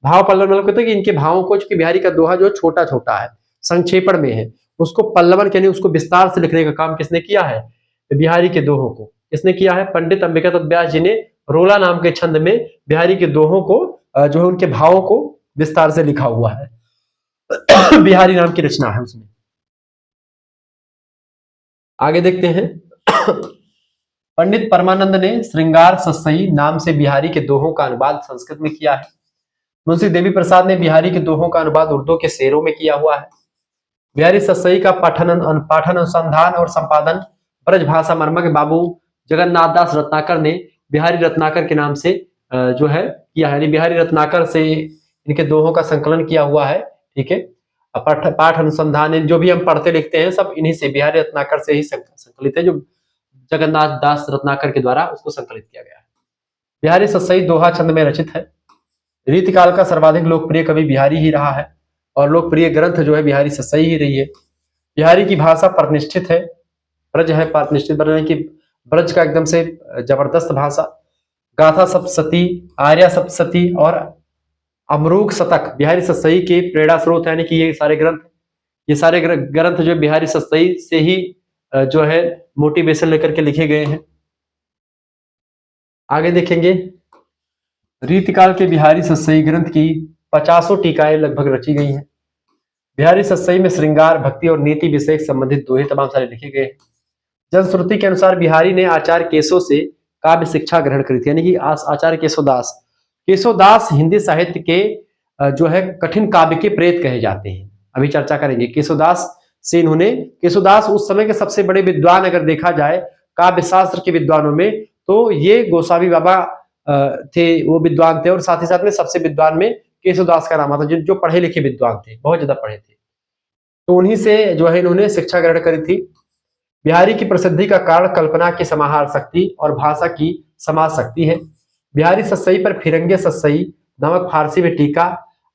भाव पल्लवन मतलब कहते हैं कि इनके भावों को, चूंकि बिहारी का दोहा जो छोटा छोटा है, संक्षेपण में है, उसको पल्लवन यानी उसको विस्तार से लिखने का काम किसने किया है? बिहारी के दोहों को किसने किया है? पंडित अंबिका दत्त व्यास जी ने रोला नाम के छंद में बिहारी के दोहों को जो है उनके भावों को विस्तार से लिखा हुआ है। बिहारी नाम की रचना है उसमें। आगे देखते हैं। पंडित परमानंद ने श्रृंगार सस्सई नाम से बिहारी के दोहों का अनुवाद संस्कृत में किया है। मुंशी देवी प्रसाद ने बिहारी के दोहों का अनुवाद उर्दू के शेरों में किया हुआ है। बिहारी सस्सई का पाठन अनुसंधान और संपादन ब्रजभाषा मर्मज्ञ बाबू जगन्नाथ दास रत्नाकर ने बिहारी रत्नाकर के नाम से जो है किया है, बिहारी रत्नाकर से इनके दोहों का संकलन किया हुआ है, ठीक है। पाठ अनुसंधान जो भी हम पढ़ते लिखते हैं सब इन्हीं से, बिहारी रत्नाकर से ही संकलित है, जो जगन्नाथ दास रत्नाकर के द्वारा उसको संकलित किया गया है। बिहारी सस्सई दोहा छंद में रचित है। रीतिकाल का सर्वाधिक लोकप्रिय कवि बिहारी ही रहा है और लोकप्रिय ग्रंथ जो है बिहारी सस्सई ही रही है। बिहारी की भाषा प्रतिष्ठित है, ब्रज है, प्रतिष्ठित कि ब्रज का एकदम से जबरदस्त भाषा। गाथा सप्तशती, आर्या सप्तशती और अमरूक शतक बिहारी सस्सई के प्रेरणा स्रोत, यानी कि ये सारे ग्रंथ जो बिहारी सस्सई से ही जो है मोटिवेशन लेकर के लिखे गए हैं। आगे देखेंगे। रीतिकाल के बिहारी सस्सई ग्रंथ की 50 टीकाएं लगभग रची गई हैं। बिहारी सस्सई में श्रृंगार, भक्ति और नीति विषय संबंधित दोहे तमाम सारे लिखे गए। जनश्रुति के अनुसार बिहारी ने आचार्य केशव से काव्य शिक्षा ग्रहण करी थी, यानी कि आचार्य केशवदास हिंदी साहित्य के जो है कठिन काव्य के प्रेत कहे जाते हैं। अभी चर्चा करेंगे केशवदास उस समय के सबसे बड़े विद्वान अगर देखा जाए काव्य शास्त्र के विद्वानों में, तो ये गोसावी बाबा थे, वो विद्वान थे, और साथ ही साथ में सबसे विद्वान में केशवदास का नाम आता, जो पढ़े लिखे विद्वान थे, बहुत ज्यादा पढ़े थे, तो उन्हीं से जो है इन्होंने शिक्षा ग्रहण करी थी। बिहारी की प्रसिद्धि का कारण कल्पना की समाहार शक्ति और भाषा की समाज शक्ति है। बिहारी सस्सई पर फिरंगे सस्सई नामक फारसी में टीका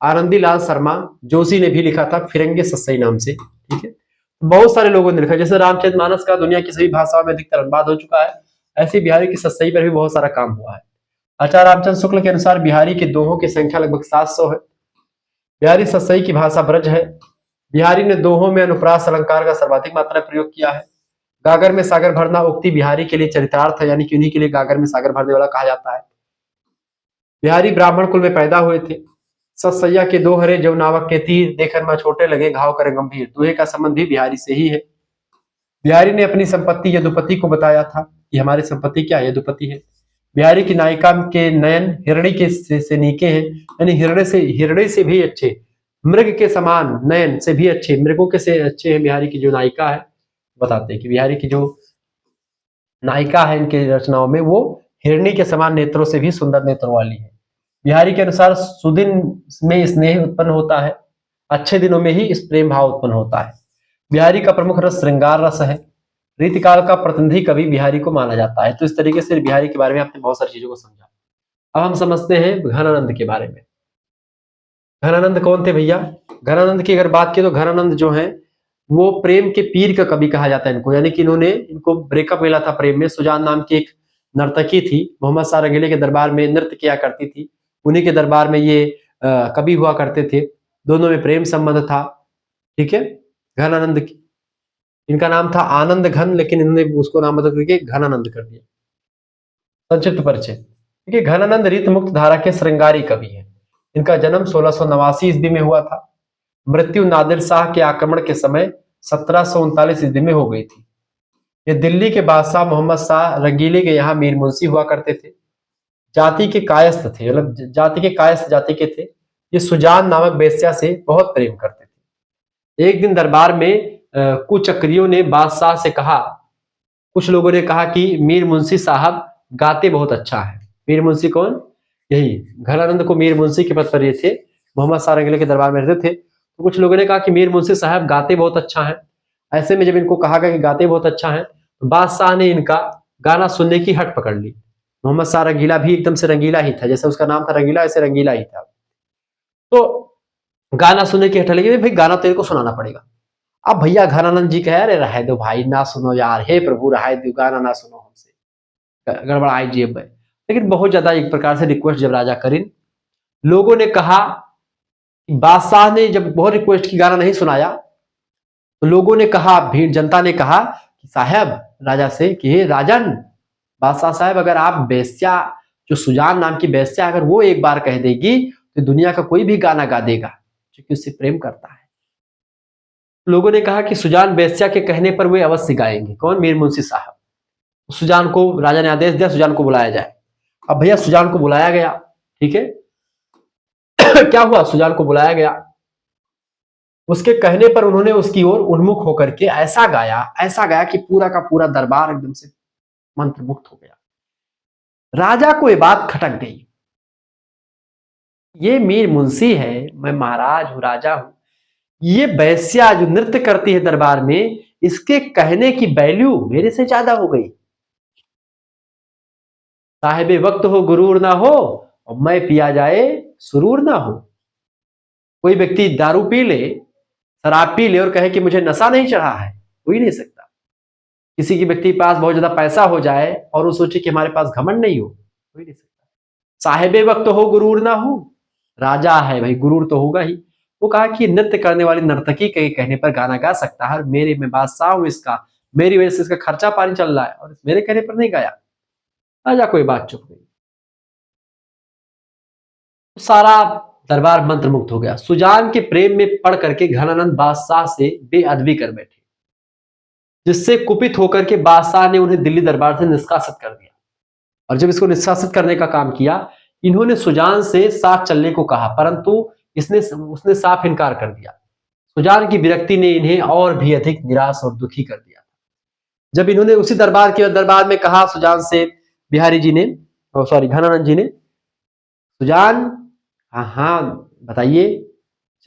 आनंदी लाल शर्मा जोशी ने भी लिखा था, फिरंगे सस्सई नाम से, ठीक है। बहुत सारे लोगों ने लिखा, जैसे रामचरितमानस का दुनिया की सभी भाषाओं में अधिकतर अनुवाद हो चुका है, ऐसे बिहारी की सस्सई पर भी बहुत सारा काम हुआ है। आचार्य रामचंद्र शुक्ल के अनुसार बिहारी के दोहों की संख्या लगभग 700 है। बिहारी सस्सई की भाषा ब्रज है। बिहारी ने दोहों में अनुप्रास अलंकार का सर्वाधिक मात्रा में प्रयोग किया है। गागर में सागर भरना उक्ति बिहारी के लिए चरितार्थ है, यानी कि उन्हीं के लिए गागर में सागर भरने वाला कहा जाता है। बिहारी ब्राह्मण कुल में पैदा हुए थे। सस्सैया के दो हरे जो नावक के तीर देखकर में छोटे लगे घाव करे गंभीर, दोहे का संबंध भी बिहारी से ही है। बिहारी ने अपनी संपत्ति यदुपति को बताया था कि हमारी संपत्ति क्या है, यदुपति है। बिहारी की नायिका के नयन हिरणी के से नीके हैं, यानी हिरणे से भी अच्छे, मृग के समान नयन से भी अच्छे, मृगों के से अच्छे हैं बिहारी की जो नायिका है। बताते हैं कि बिहारी की जो नायिका है इनके रचनाओं में, वो हिरणी के समान नेत्रों से भी सुंदर नेत्रों वाली है। बिहारी के अनुसार सुदिन में स्नेह उत्पन्न होता है, अच्छे दिनों में ही इस प्रेम भाव उत्पन्न होता है। बिहारी का प्रमुख रस श्रृंगार रस है। रीतिकाल का प्रतिनिधि कवि बिहारी को माना जाता है। तो इस तरीके से बिहारी के बारे में आपने बहुत सारी चीजों को समझा। अब हम समझते हैं घनानंद के बारे में। घनानंद कौन थे भैया? घनानंद की अगर बात की तो घनानंद जो है वो प्रेम के पीर का कवि कहा जाता है इनको, यानी कि इनको ब्रेकअप मिला था प्रेम में। सुजान नाम की एक नर्तकी थी, मोहम्मद शाह रंगीले के दरबार में नृत्य किया करती थी, उन्हीं के दरबार में ये कवि हुआ करते थे। दोनों में प्रेम संबंध था, ठीक है। घनानंद की इनका नाम था आनंद घन, लेकिन इन्होंने उसको नाम बदल करके घनानंद कर दिया। संक्षिप्त परिचय, देखिए घनानंद रीत मुक्त धारा के श्रृंगारी कवि हैं। इनका जन्म 1689 ईस्वी में हुआ था। मृत्यु नादिर शाह के आक्रमण के समय 1739 ईस्वी में हो गई थी। ये दिल्ली के बादशाह मोहम्मद शाह रंगीले के यहाँ मीर मुंशी हुआ करते थे। जाति के कायस्थ थे, मतलब जाति के कायस्थ जाति के थे। ये सुजान नामक बेश्या से बहुत प्रेम करते थे। एक दिन दरबार में कुचक्रियों ने बादशाह से कहा, कुछ लोगों ने कहा कि मीर मुंशी साहब गाते बहुत अच्छा है। मीर मुंशी कौन? यही घनानंद को मीर मुंशी के पद पर ये थे, मोहम्मद शाह रंगीले के दरबार में रहते थे। तो कुछ लोगों ने कहा कि मीर मुंशी साहब गाते बहुत अच्छा है। ऐसे में जब इनको कहा गया कि गाते बहुत अच्छा है, तो बादशाह ने इनका गाना सुनने की हट पकड़ ली। मोहम्मद शाह रंगीला भी एकदम से रंगीला ही था, जैसे उसका नाम था रंगीला, ऐसे रंगीला ही था। तो गाना सुनने की हट लगी, भाई गाना तो इनको सुनाना पड़ेगा। अब भैया घनानंद जी कहे, अरे रहे दो भाई, ना सुनो यार, हे प्रभु रहे दो, गाना ना सुनो हमसे, गड़बड़ाई जेब में। लेकिन बहुत ज्यादा एक प्रकार से रिक्वेस्ट जब राजा करीन, लोगों ने कहा, बादशाह ने जब बहुत रिक्वेस्ट की गाना नहीं सुनाया, तो लोगों ने कहा, भीड़ जनता ने कहा कि साहब राजा से कि हे राजन, बादशाह साहब अगर आप बेश्या, जो सुजान नाम की बेश्या, अगर वो एक बार कह देगी तो दुनिया का कोई भी गाना गा देगा, क्योंकि उससे प्रेम करता है। लोगों ने कहा कि सुजान बेश्या के कहने पर वे अवश्य गाएंगे। कौन? मीर मुंशी साहब। सुजान को राजा ने आदेश दिया, सुजान को बुलाया जाए। अब भैया सुजान को बुलाया गया, ठीक है। क्या हुआ? सुजान को बुलाया गया, उसके कहने पर उन्होंने उसकी ओर उन्मुख होकर के ऐसा गाया कि पूरा का पूरा दरबार एकदम से मंत्र मुक्त हो गया। राजा को ये बात खटक गई, ये मीर मुंशी है, मैं महाराज हूं, राजा हूं, ये बेश्या जो नृत्य करती है दरबार में, इसके कहने की वैल्यू मेरे से ज्यादा हो गई। साहिबे वक्त हो गुरूर ना हो, और मैं पिया जाए सुरूर ना हो। कोई व्यक्ति दारू पी ले, शराब पी ले और कहे कि मुझे नशा नहीं चढ़ा है, हो ही नहीं सकता। किसी के व्यक्ति के पास बहुत ज्यादा पैसा हो जाए और वो सोचे कि हमारे पास घमंड नहीं हो ही नहीं सकता। साहिबे वक्त हो गुरूर ना हो, राजा है भाई, गुरूर तो होगा ही। वो कहा कि नृत्य करने वाली नर्तकी के कहने पर गाना गा सकता है, मेरे में बादशाह हूं इसका, मेरी वजह से इसका खर्चा पानी चल रहा है, और मेरे कहने पर नहीं गाया। राजा कोई बात चुप गई, सारा दरबार मंत्र मुक्त हो गया। सुजान के प्रेम में पड़ करके घनानंद बादशाह से बेअदबी कर बैठे, जिससे कुपित होकर के बादशाह ने उन्हें दिल्ली दरबार से निष्कासित कर दिया। और जब इसको निष्कासित करने का काम किया, इन्होंने सुजान से साथ चलने को कहा, परंतु उसने साफ इनकार कर दिया। सुजान की विरक्ति ने इन्हें और भी अधिक निराश और दुखी कर दिया। जब इन्होंने उसी दरबार में कहा सुजान से, बिहारी जी ने, सॉरी घनानंद जी ने, सुजान, हाँ हाँ बताइए,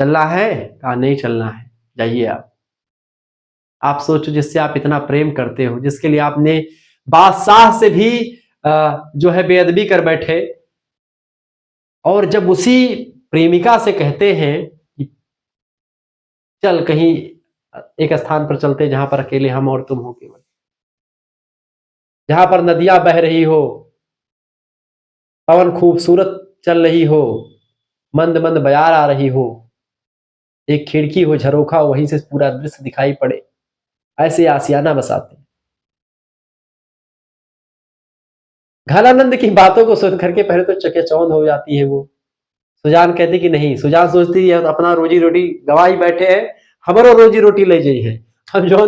चलना है? कहा नहीं चलना है, जाइए आप सोचो जिससे आप इतना प्रेम करते हो, जिसके लिए आपने बादशाह से भी जो है बेअदबी कर बैठे, और जब उसी प्रेमिका से कहते हैं कि चल कहीं एक स्थान पर चलते जहां पर अकेले हम और तुम हो, केवल जहां पर नदियां बह रही हो, पवन खूबसूरत चल रही हो, मंद मंद बयार आ रही हो, एक खिड़की हो, झरोखा हो, वहीं से पूरा दृश्य दिखाई पड़े, ऐसे आसियाना बसाते। घनानंद की बातों को सुन करके पहले तो चकेचौंध हो जाती है वो। सुजान कहती कि नहीं, सुजान सोचती है अपना रोजी रोटी गवाई बैठे हैं, हमारो रोजी रोटी ले जाइए है, हम जो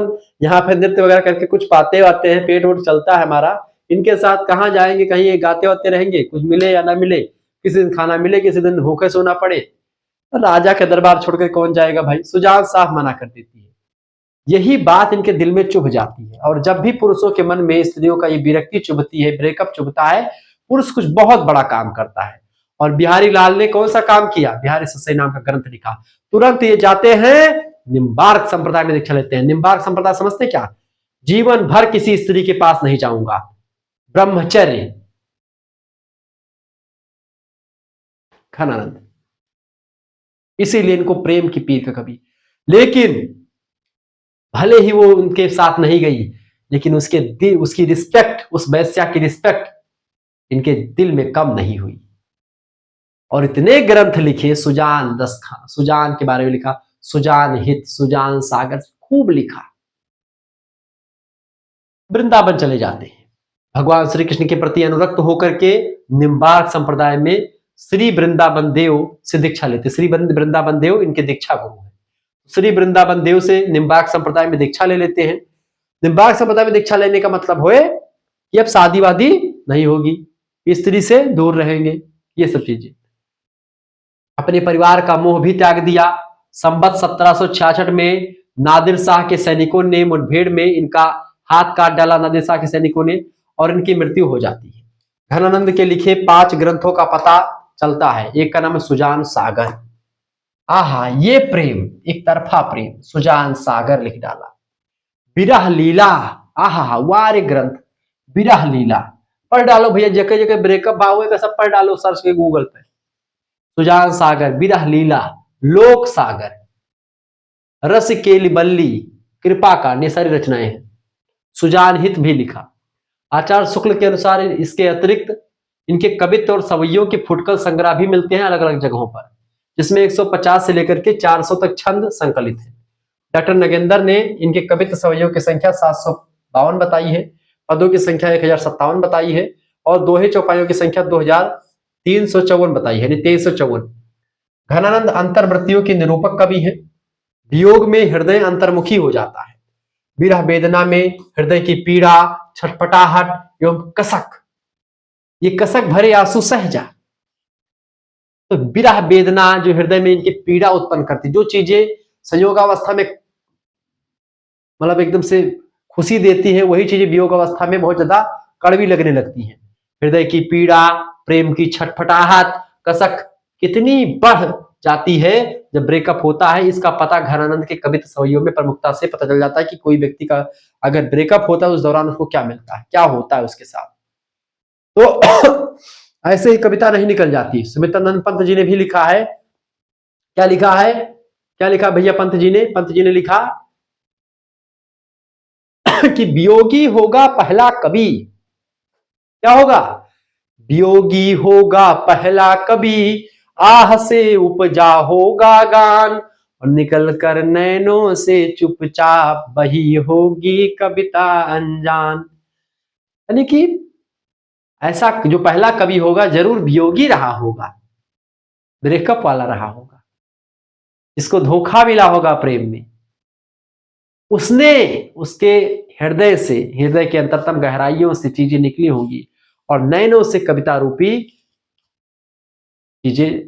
यहाँ पे नृत्य वगैरह करके कुछ पाते वाते हैं, पेट वोट चलता है हमारा, इनके साथ कहाँ जाएंगे, कहीं ये गाते वाते रहेंगे, कुछ मिले या ना मिले, किसी दिन खाना मिले, किसी दिन भूखे सोना पड़े, तो राजा के दरबार छोड़कर कौन जाएगा भाई। सुजान साफ मना कर देती है। यही बात इनके दिल में चुभ जाती है, और जब भी पुरुषों के मन में स्त्रियों का ये विरक्ति चुभती है, ब्रेकअप चुभता है, पुरुष कुछ बहुत बड़ा काम करता है। और बिहारी लाल ने कौन सा काम किया? बिहारी सस्सई नाम का ग्रंथ लिखा। तुरंत ये जाते हैं निम्बार्क संप्रदाय में दीक्षा लेते हैं। निम्बार्क संप्रदाय समझते क्या? जीवन भर किसी स्त्री के पास नहीं जाऊंगा, ब्रह्मचर्य। घनानंद इसीलिए इनको प्रेम की पीर का कवि। लेकिन भले ही वो उनके साथ नहीं गई, लेकिन उसकी रिस्पेक्ट, उस वैश्या की रिस्पेक्ट इनके दिल में कम नहीं हुई। और इतने ग्रंथ लिखे, सुजान दस्तखान, सुजान के बारे में लिखा, सुजान हित, सुजान सागर, खूब लिखा। वृंदावन चले जाते हैं। भगवान श्री कृष्ण के प्रति अनुरक्त होकर के निम्बार्क संप्रदाय में श्री वृंदावन देव से दीक्षा लेते। श्री वृंदावन देव इनके दीक्षा गुरु हैं। श्री वृंदावन देव से निम्बार्क संप्रदाय में दीक्षा ले लेते हैं। निम्बार्क संप्रदाय में दीक्षा लेने का मतलब हुए कि अब शादी वादी नहीं होगी, स्त्री से दूर रहेंगे, ये सब चीजें। अपने परिवार का मोह भी त्याग दिया। संवत 1766 में नादिर शाह के सैनिकों ने मुठभेड़ में इनका हाथ काट डाला, नादिर शाह के सैनिकों ने, और इनकी मृत्यु हो जाती है। घनानंद के लिखे 5 ग्रंथों का पता चलता है। एक का नाम है सुजान सागर। आहा, ये प्रेम, एक तरफा प्रेम, सुजान सागर लिख डाला। विरह लीला, आहा वारे ग्रंथ, विरह लीला पढ़ डालो भैया, जगह जगह ब्रेकअप भाव का सब पढ़ डालो सर्च के गूगल पे। सुजान सागर, विरह लीला, लोक सागर, रस केली बल्ली, कृपा का, ये सारी रचनाएं हैं। सुजान हित भी लिखा। आचार्य शुक्ल के अनुसार इसके अतिरिक्त इनके कवित्व और सवैयों के फुटकल संग्रह भी मिलते हैं अलग अलग जगहों पर, जिसमें 150 से लेकर के 400 तक छंद संकलित है। डॉक्टर नगेंद्र ने इनके कवित्व सवैयों की संख्या 752 बताई है, पदों की संख्या 1057 बताई है, और दोहे चौपाइयों की संख्या 2354 बताई है, यानी 2354। घनानंद अंतर्वृत्तियों के निरूपक कवि हैं। वियोग में हृदय अंतर्मुखी हो जाता है। विरह वेदना में हृदय की पीड़ा, छटपटाहट एवं कसक, ये कसक भरे आंसू सह जा। तो विरह वेदना जो हृदय में इनकी पीड़ा उत्पन्न करती, जो चीजें संयोगावस्था में मतलब एकदम से खुशी देती है, वही चीजें वियोग अवस्था में बहुत ज्यादा कड़वी लगने लगती हैं। हृदय की पीड़ा, प्रेम की छटपटाहट, कसक कितनी बढ़ जाती है जब ब्रेकअप होता है, इसका पता घनानंद के कवित्व सवैयों में प्रमुखता से पता चल जाता है कि कोई व्यक्ति का अगर ब्रेकअप होता है उस दौरान उसको क्या मिलता है, क्या होता है उसके साथ। तो ऐसे ही कविता नहीं निकल जाती। सुमित्रानंद पंत जी ने भी लिखा है। क्या लिखा है, क्या लिखा भैया पंत जी ने? पंत जी ने लिखा कि वियोगी होगा पहला कवि। क्या होगा? वियोगी होगा पहला कवि, आह से उपजा होगा गान, और निकल कर नैनों से चुपचाप बही होगी कविता अनजान। यानी कि ऐसा जो पहला कवि होगा जरूर वियोगी रहा होगा, ब्रेकअप वाला रहा होगा, इसको धोखा मिला होगा प्रेम में। उसने उसके हृदय से, हृदय के अंतरतम गहराइयों से चीजें निकली होंगी और नैनों से कविता रूपी चीजें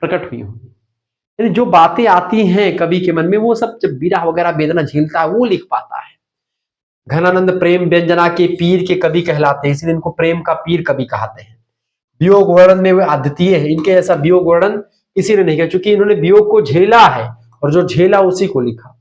प्रकट हुई होंगी। यानी जो बातें आती हैं कवि के मन में, वो सब जब विरह वगैरह वेदना झेलता है वो लिख पाता है। घनानंद प्रेम व्यंजना के पीर के कवि कहलाते हैं, इसलिए इनको प्रेम का पीर कवि कहते हैं। वियोग वर्णन में वे अद्वितीय है, इनके ऐसा वियोग वर्णन किसी ने नहीं किया, क्योंकि इन्होंने वियोग को झेला है और जो झेला उसी को लिखा।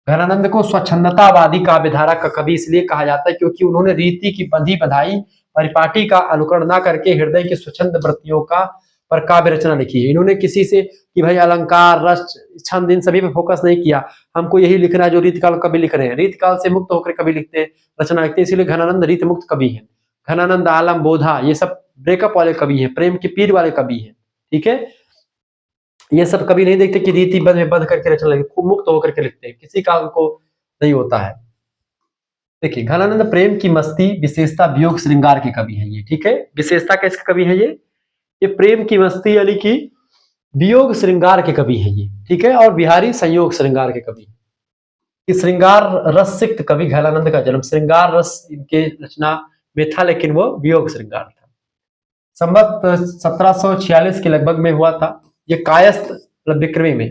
घनानंद को स्वच्छंदतावादी काव्यधारा का कवि इसलिए कहा जाता है क्योंकि उन्होंने रीति की बंधी बधाई परिपाटी का अनुकरण ना करके हृदय की स्वच्छंद वृत्तियों का पर काव्य रचना लिखी है। इन्होंने किसी से कि भाई अलंकार, रस, छंद, इन सभी पे फोकस नहीं किया, हमको यही लिखना है जो रीतकाल कवि लिख रहे हैं। रीतकाल से मुक्त होकर कवि लिखते हैं, रचना लिखते हैं, इसीलिए घनानंद रीत मुक्त कवि है। घनानंद, आलम, बोधा, ये सब ब्रेकअप वाले कवि हैं, प्रेम के पीर वाले कवि हैं। ठीक है, ये सब कभी नहीं देखते कि रीति बद्ध में बद्ध करके रचना लिखते, खूब मुक्त होकर के लिखते हैं, किसी काल को नहीं होता है। देखिए, घनानंद प्रेम की मस्ती विशेषता वियोग श्रृंगार के कवि है ये। ठीक है, विशेषता कैसे कवि है ये प्रेम की मस्ती यानी कि वियोग श्रृंगार के कवि है ये। ठीक है, और बिहारी संयोग श्रृंगार के कवि। श्रृंगार रस सिक्त कवि घनानंद का जन्म श्रृंगार रस इनके रचना में था, लेकिन वो वियोग श्रृंगार था। संवत 1746 के लगभग में हुआ था। ये कायस्थ विक्रमी में,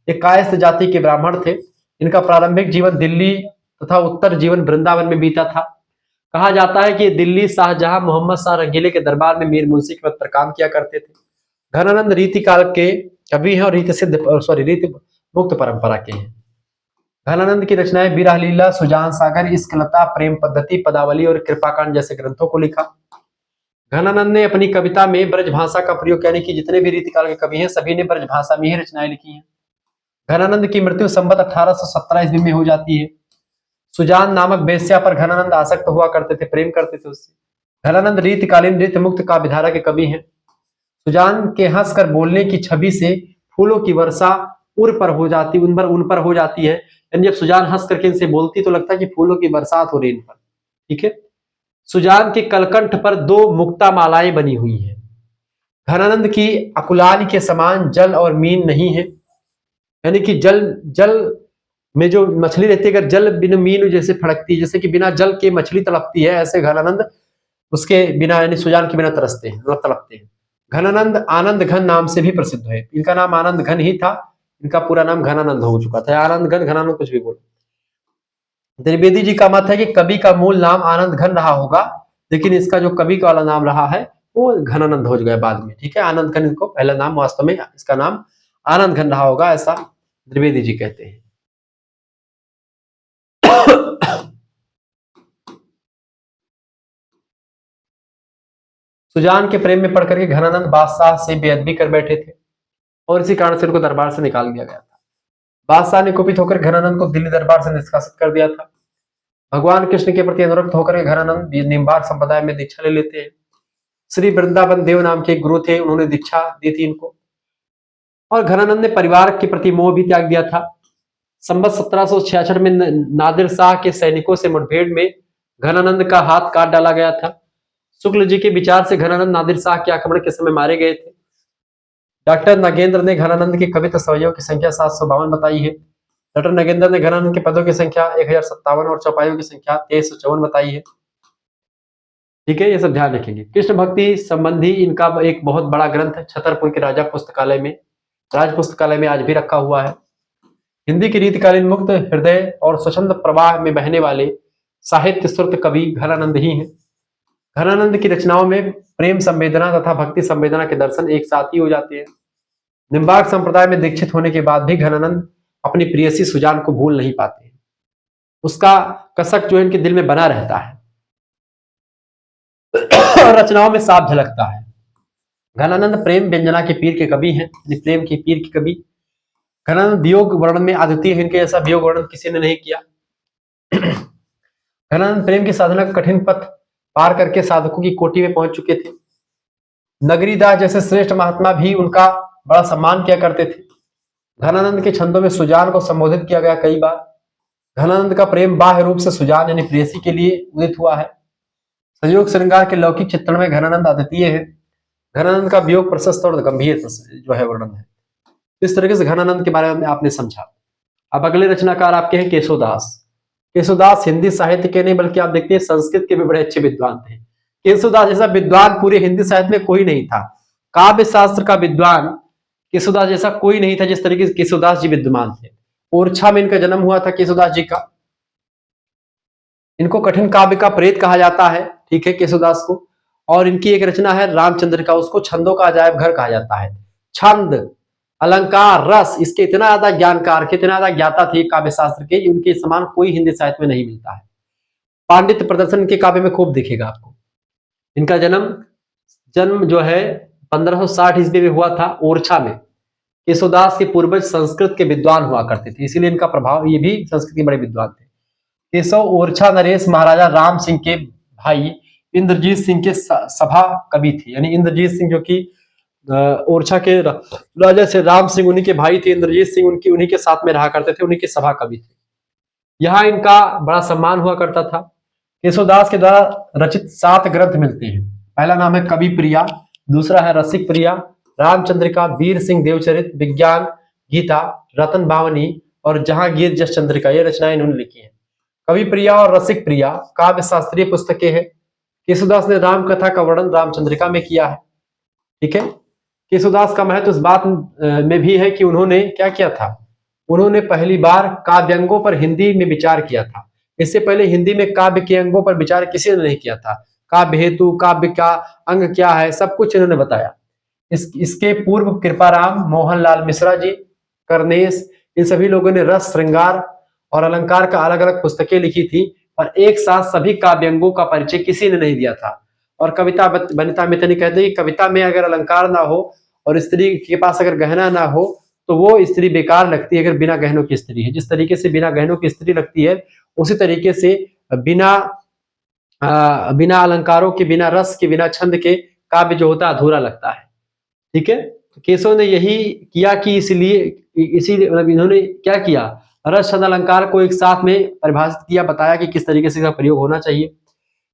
ये कायस्थ जाति के ब्राह्मण थे। इनका प्रारंभिक जीवन दिल्ली तथा उत्तर जीवन वृंदावन में बीता था। कहा जाता है कि दिल्ली शाहजहां मोहम्मद शाह रंगीले के दरबार में मीर मुंशी के पद पर काम किया करते थे। घनानंद रीति काल के कवि हैं और रीति मुक्त परंपरा के हैं। घनानंद की रचनाएं विरह लीला, सुजान सागर, इश्कलता, प्रेम पद्धति, पदावली और कृपाकांड जैसे ग्रंथों को लिखा। घनानंद ने अपनी कविता में ब्रज भाषा का प्रयोग, यानी कि जितने भी रीतिकाल के कवि हैं सभी ने ब्रज भाषा में ही रचनाएं लिखी हैं। घनानंद की मृत्यु संवत 1817 ईस्वी में हो जाती है। सुजान नामक वेश्या पर घनानंद आसक्त हुआ करते थे, प्रेम करते थे उससे। घनानंद रीतकालीन रीत मुक्त काव्यधारा के कवि हैं। सुजान के हंसकर बोलने की छवि से फूलों की वर्षा उन पर हो जाती है। यानी जब सुजान हंस करके इनसे बोलती तो लगता है कि फूलों की बरसात हो रही इन पर। ठीक है। सुजान के कलकंठ पर 2 मुक्ता मालाएं बनी हुई हैं। घनानंद की अकुलानी के समान जल और मीन नहीं है, यानी कि जल जल में जो मछली रहती है, अगर जल बिना मीन जैसे फड़कती है, जैसे कि बिना जल के मछली तड़पती है, ऐसे घनानंद उसके बिना यानी सुजान के बिना तरसते हैं, मतलब तड़पते हैं। घनानंद आनंद घन नाम से भी प्रसिद्ध है। इनका नाम आनंद घन ही था, इनका पूरा नाम घनानंद हो चुका था। आनंद घन, घनानंद, कुछ भी बोलो। द्विवेदी जी का मत है कि कवि का मूल नाम आनंद घन रहा होगा, लेकिन इसका जो कवि का वाला नाम रहा है वो घनानंद हो गया बाद में, ठीक है। आनंद घन इनको पहला नाम, वास्तव में इसका नाम आनंद घन रहा होगा, ऐसा द्विवेदी जी कहते हैं। सुजान के प्रेम में पड़कर के घनानंद बादशाह से बेअदबी कर बैठे थे और इसी कारण से उनको दरबार से निकाल दिया गया था। बादशाह ने कुपित होकर घनानंद को दिल्ली दरबार से निष्कासित कर दिया था। भगवान कृष्ण के प्रति अनुरक्त होकर घनानंद निम्बार्क संप्रदाय में दीक्षा ले लेते हैं। श्री वृंदावन देव नाम के एक गुरु थे, उन्होंने दीक्षा दी थी इनको। और घनानंद ने परिवार के प्रति मोह भी त्याग दिया था। संवत 1766 में नादिर शाह के सैनिकों से मुठभेड़ में घनानंद का हाथ काट डाला गया था। शुक्ल जी के विचार से घनानंद नादिर शाह के आक्रमण के समय मारे गए थे। डॉक्टर नागेंद्र ने घनानंद की कविता सवैयों की संख्या 752 बताई है। डॉक्टर नागेंद्र ने घनानंद के पदों की संख्या 1057 और चौपाइयों की संख्या 2354 बताई है, ठीक है। ये सब ध्यान रखेंगे। कृष्ण भक्ति संबंधी इनका एक बहुत बड़ा ग्रंथ छतरपुर के राजा पुस्तकालय में, राज पुस्तकालय में आज भी रखा हुआ है। हिंदी की रीतिकालीन मुक्त हृदय और स्वच्छंद प्रवाह में बहने वाले साहित्य श्रुत कवि घनानंद ही हैं। घनानंद की रचनाओं में प्रेम संवेदना तथा भक्ति संवेदना के दर्शन एक साथ ही हो जाते हैं। निम्बार्क संप्रदाय में दीक्षित होने के बाद भी घनानंद अपनी प्रियसी सुजान को भूल नहीं पाते। उसका कसक जो इनके दिल में बना रहता है और रचनाओं में साफ झलकता है। घनानंद प्रेम व्यंजना के पीर के कवि हैं, प्रेम के पीर के कवि। घनानंद वियोग वर्णन में अद्वितीय है, इनके ऐसा वियोग वर्णन किसी ने नहीं किया। घनानंद प्रेम की साधना का कठिन पथ पार करके साधकों की कोटि में पहुंच चुके थे। नगरीदास जैसे श्रेष्ठ महात्मा भी उनका बड़ा सम्मान किया करते थे। घनानंद के छंदों में सुजान को संबोधित किया गया कई बार। घनानंद का प्रेम बाह्य रूप से सुजान यानी प्रेयसी के लिए उदित हुआ है। संयोग श्रृंगार के लौकिक चित्रण में घनानंद अद्वितीय है। घनानंद का वियोग प्रशस्त और गंभीर जो है वर्णन है। इस तरीके से घनानंद के बारे में आपने समझा। अब अगले रचनाकार आपके हैं केशवदास। केशवदास हिंदी साहित्य के नहीं बल्कि आप देखते हैं संस्कृत के भी बड़े अच्छे विद्वान थे। केशवदास जैसा विद्वान पूरे हिंदी साहित्य में कोई नहीं था। काव्य शास्त्र का विद्वान केशवदास जैसा कोई नहीं था जिस तरीके से केशवदास जी विद्वान थे। ओरछा में इनका जन्म हुआ था केशवदास जी का। इनको कठिन काव्य का प्रेत कहा जाता है, ठीक है, केशवदास को। और इनकी एक रचना है रामचंद्र का, उसको छंदों का अजायब घर कहा जाता है। छंद, अलंकार, रस, इसके इतना ज्यादा ज्ञानकार थे, इतना ज्यादा ज्ञाता थे काव्य शास्त्र के, उनके समान कोई हिंदी साहित्य में नहीं मिलता है। पांडित्य प्रदर्शन के काव्य में खूब दिखेगा आपको। इनका जन्म जो है 1560 ईस्वी में हुआ था ओरछा में। केशवदास के पूर्वज संस्कृत के विद्वान हुआ करते थे, इसीलिए इनका प्रभाव, ये भी संस्कृत के बड़े विद्वान थे। केशव ओरछा नरेश महाराजा राम सिंह के भाई इंद्रजीत सिंह के सभा कवि थे। यानी इंद्रजीत सिंह जो कि ओरछा के राजा से राम सिंह उन्हीं के भाई थे, इंद्रजीत सिंह उन्हीं के साथ में रहा करते थे, उन्हीं के सभा कवि थे। यहाँ इनका बड़ा सम्मान हुआ करता था। केशवदास के द्वारा रचित 7 ग्रंथ मिलते हैं। पहला नाम है कवि प्रिया, दूसरा है रसिक प्रिया, रामचंद्रिका, वीर सिंह देवचरित, विज्ञान गीता, रतन बावनी और जहांगीर जस चंद्रिका। ये रचनाएं इन्होंने लिखी हैं। कवि प्रिया और रसिक प्रिया काव्य शास्त्रीय पुस्तकें हैं। केशवदास ने राम कथा का वर्णन रामचंद्रिका में किया है, ठीक है। केशवदास का महत्व इस बात में भी है कि उन्होंने क्या किया था, उन्होंने पहली बार काव्यांगों पर हिंदी में विचार किया था। इससे पहले हिंदी में काव्य के अंगों पर विचार किसी ने नहीं किया था। काव्य हेतु, काव्य का अंग क्या है, सब कुछ इन्होंने बताया। इसके पूर्व कृपाराम, मोहनलाल मिश्रा जी, कर्नेश, इन सभी लोगों ने रस, श्रृंगार और अलंकार का अलग अलग पुस्तकें लिखी थी, और एक साथ सभी काव्यांगों का परिचय किसी ने नहीं दिया था। और कविता वनिता मितनी कहते हैं कि कविता में अगर अलंकार ना हो और स्त्री के पास अगर गहना ना हो तो वो स्त्री बेकार लगती है, अगर बिना गहनों की स्त्री है। जिस तरीके से बिना गहनों की स्त्री लगती है, उसी तरीके से बिना अलंकारों के, बिना रस के, बिना छंद के काव्य जो होता है अधूरा लगता है, ठीक है। तो केशव ने यही किया कि इसीलिए मतलब इन्होंने क्या किया, रस, छंद, अलंकार को एक साथ में परिभाषित किया, बताया कि किस तरीके से इसका प्रयोग होना चाहिए।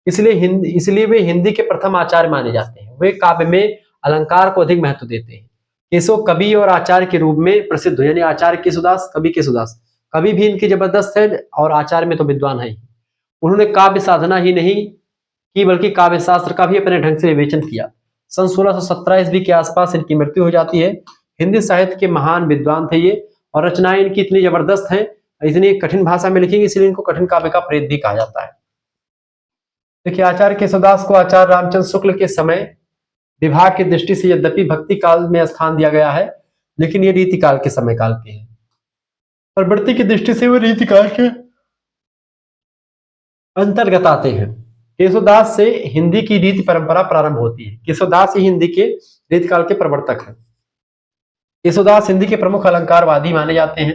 इसलिए वे हिंदी के प्रथम आचार्य माने जाते हैं। वे काव्य में अलंकार को अधिक महत्व देते हैं। केशव कवि और आचार्य के रूप में प्रसिद्ध हुए, यानी आचार्य केशवदास, कवि केशवदास। कवि भी इनकी जबरदस्त है और आचार्य में तो विद्वान है ही। उन्होंने काव्य साधना ही नहीं की बल्कि काव्य शास्त्र का भी अपने ढंग से विवेचन किया। सन 1617 ईस्वी के आसपास इनकी मृत्यु हो जाती है। हिंदी साहित्य के महान विद्वान थे ये, और रचनाएं इनकी इतनी जबरदस्त हैं, इतनी कठिन भाषा में लिखी, इसलिए इनको कठिन काव्य का प्रेत भी कहा जाता है। देखिए, आचार्य केशवदास को आचार्य रामचंद्र शुक्ल के समय विभाग की दृष्टि से यद्यपि भक्ति काल में स्थान दिया गया है, लेकिन ये रीति काल के समय काल के हैं। प्रवृत्ति की दृष्टि से वो रीति काल के अंतर्गत आते हैं। केशवदास से हिंदी की रीति परंपरा प्रारंभ होती है। केशवदास ही हिंदी के रीति काल के प्रवर्तक हैं। केशवदास हिंदी के प्रमुख अलंकारवादी माने जाते हैं।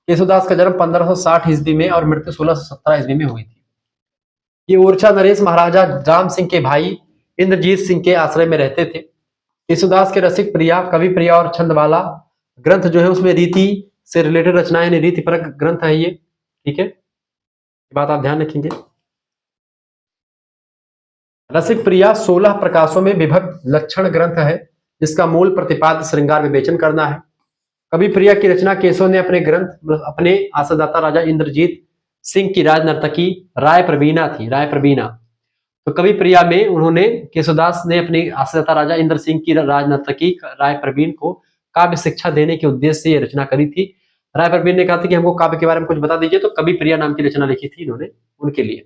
केशवदास का जन्म 1560 ईस्वी में और मृत्यु 1617 ईस्वी में हुई थी। ये ओरछा नरेश महाराजा राम सिंह के भाई इंद्रजीत सिंह के आश्रय में रहते थे। केशवदास के रसिक प्रिया, कवि प्रिया और छंदवाला ग्रंथ जो है उसमें रीति से रिलेटेड रचनाएं, रीति परक ग्रंथ है ये। ठीक है, ये बात आप ध्यान रखेंगे। रसिक प्रिया 16 प्रकाशों में विभक्त लक्षण ग्रंथ है, जिसका मूल प्रतिपाद्य श्रृंगार विवेचन करना है। कवि प्रिया की रचना केशव ने अपने आश्रयदाता राजा इंद्रजीत सिंह की राज नर्तकी राय प्रवीणा थी। राय प्रवीणा, तो कवि प्रिया में उन्होंने, केशवदास ने अपने आश्रयदाता राजा इंद्र सिंह की राज नर्तकी राय प्रवीण को काव्य शिक्षा देने के उद्देश्य से यह रचना करी थी। राय प्रवीण ने कहा था कि हमको काव्य के बारे में कुछ बता दीजिए, तो कवि प्रिया नाम की रचना लिखी थी इन्होंने उनके लिए।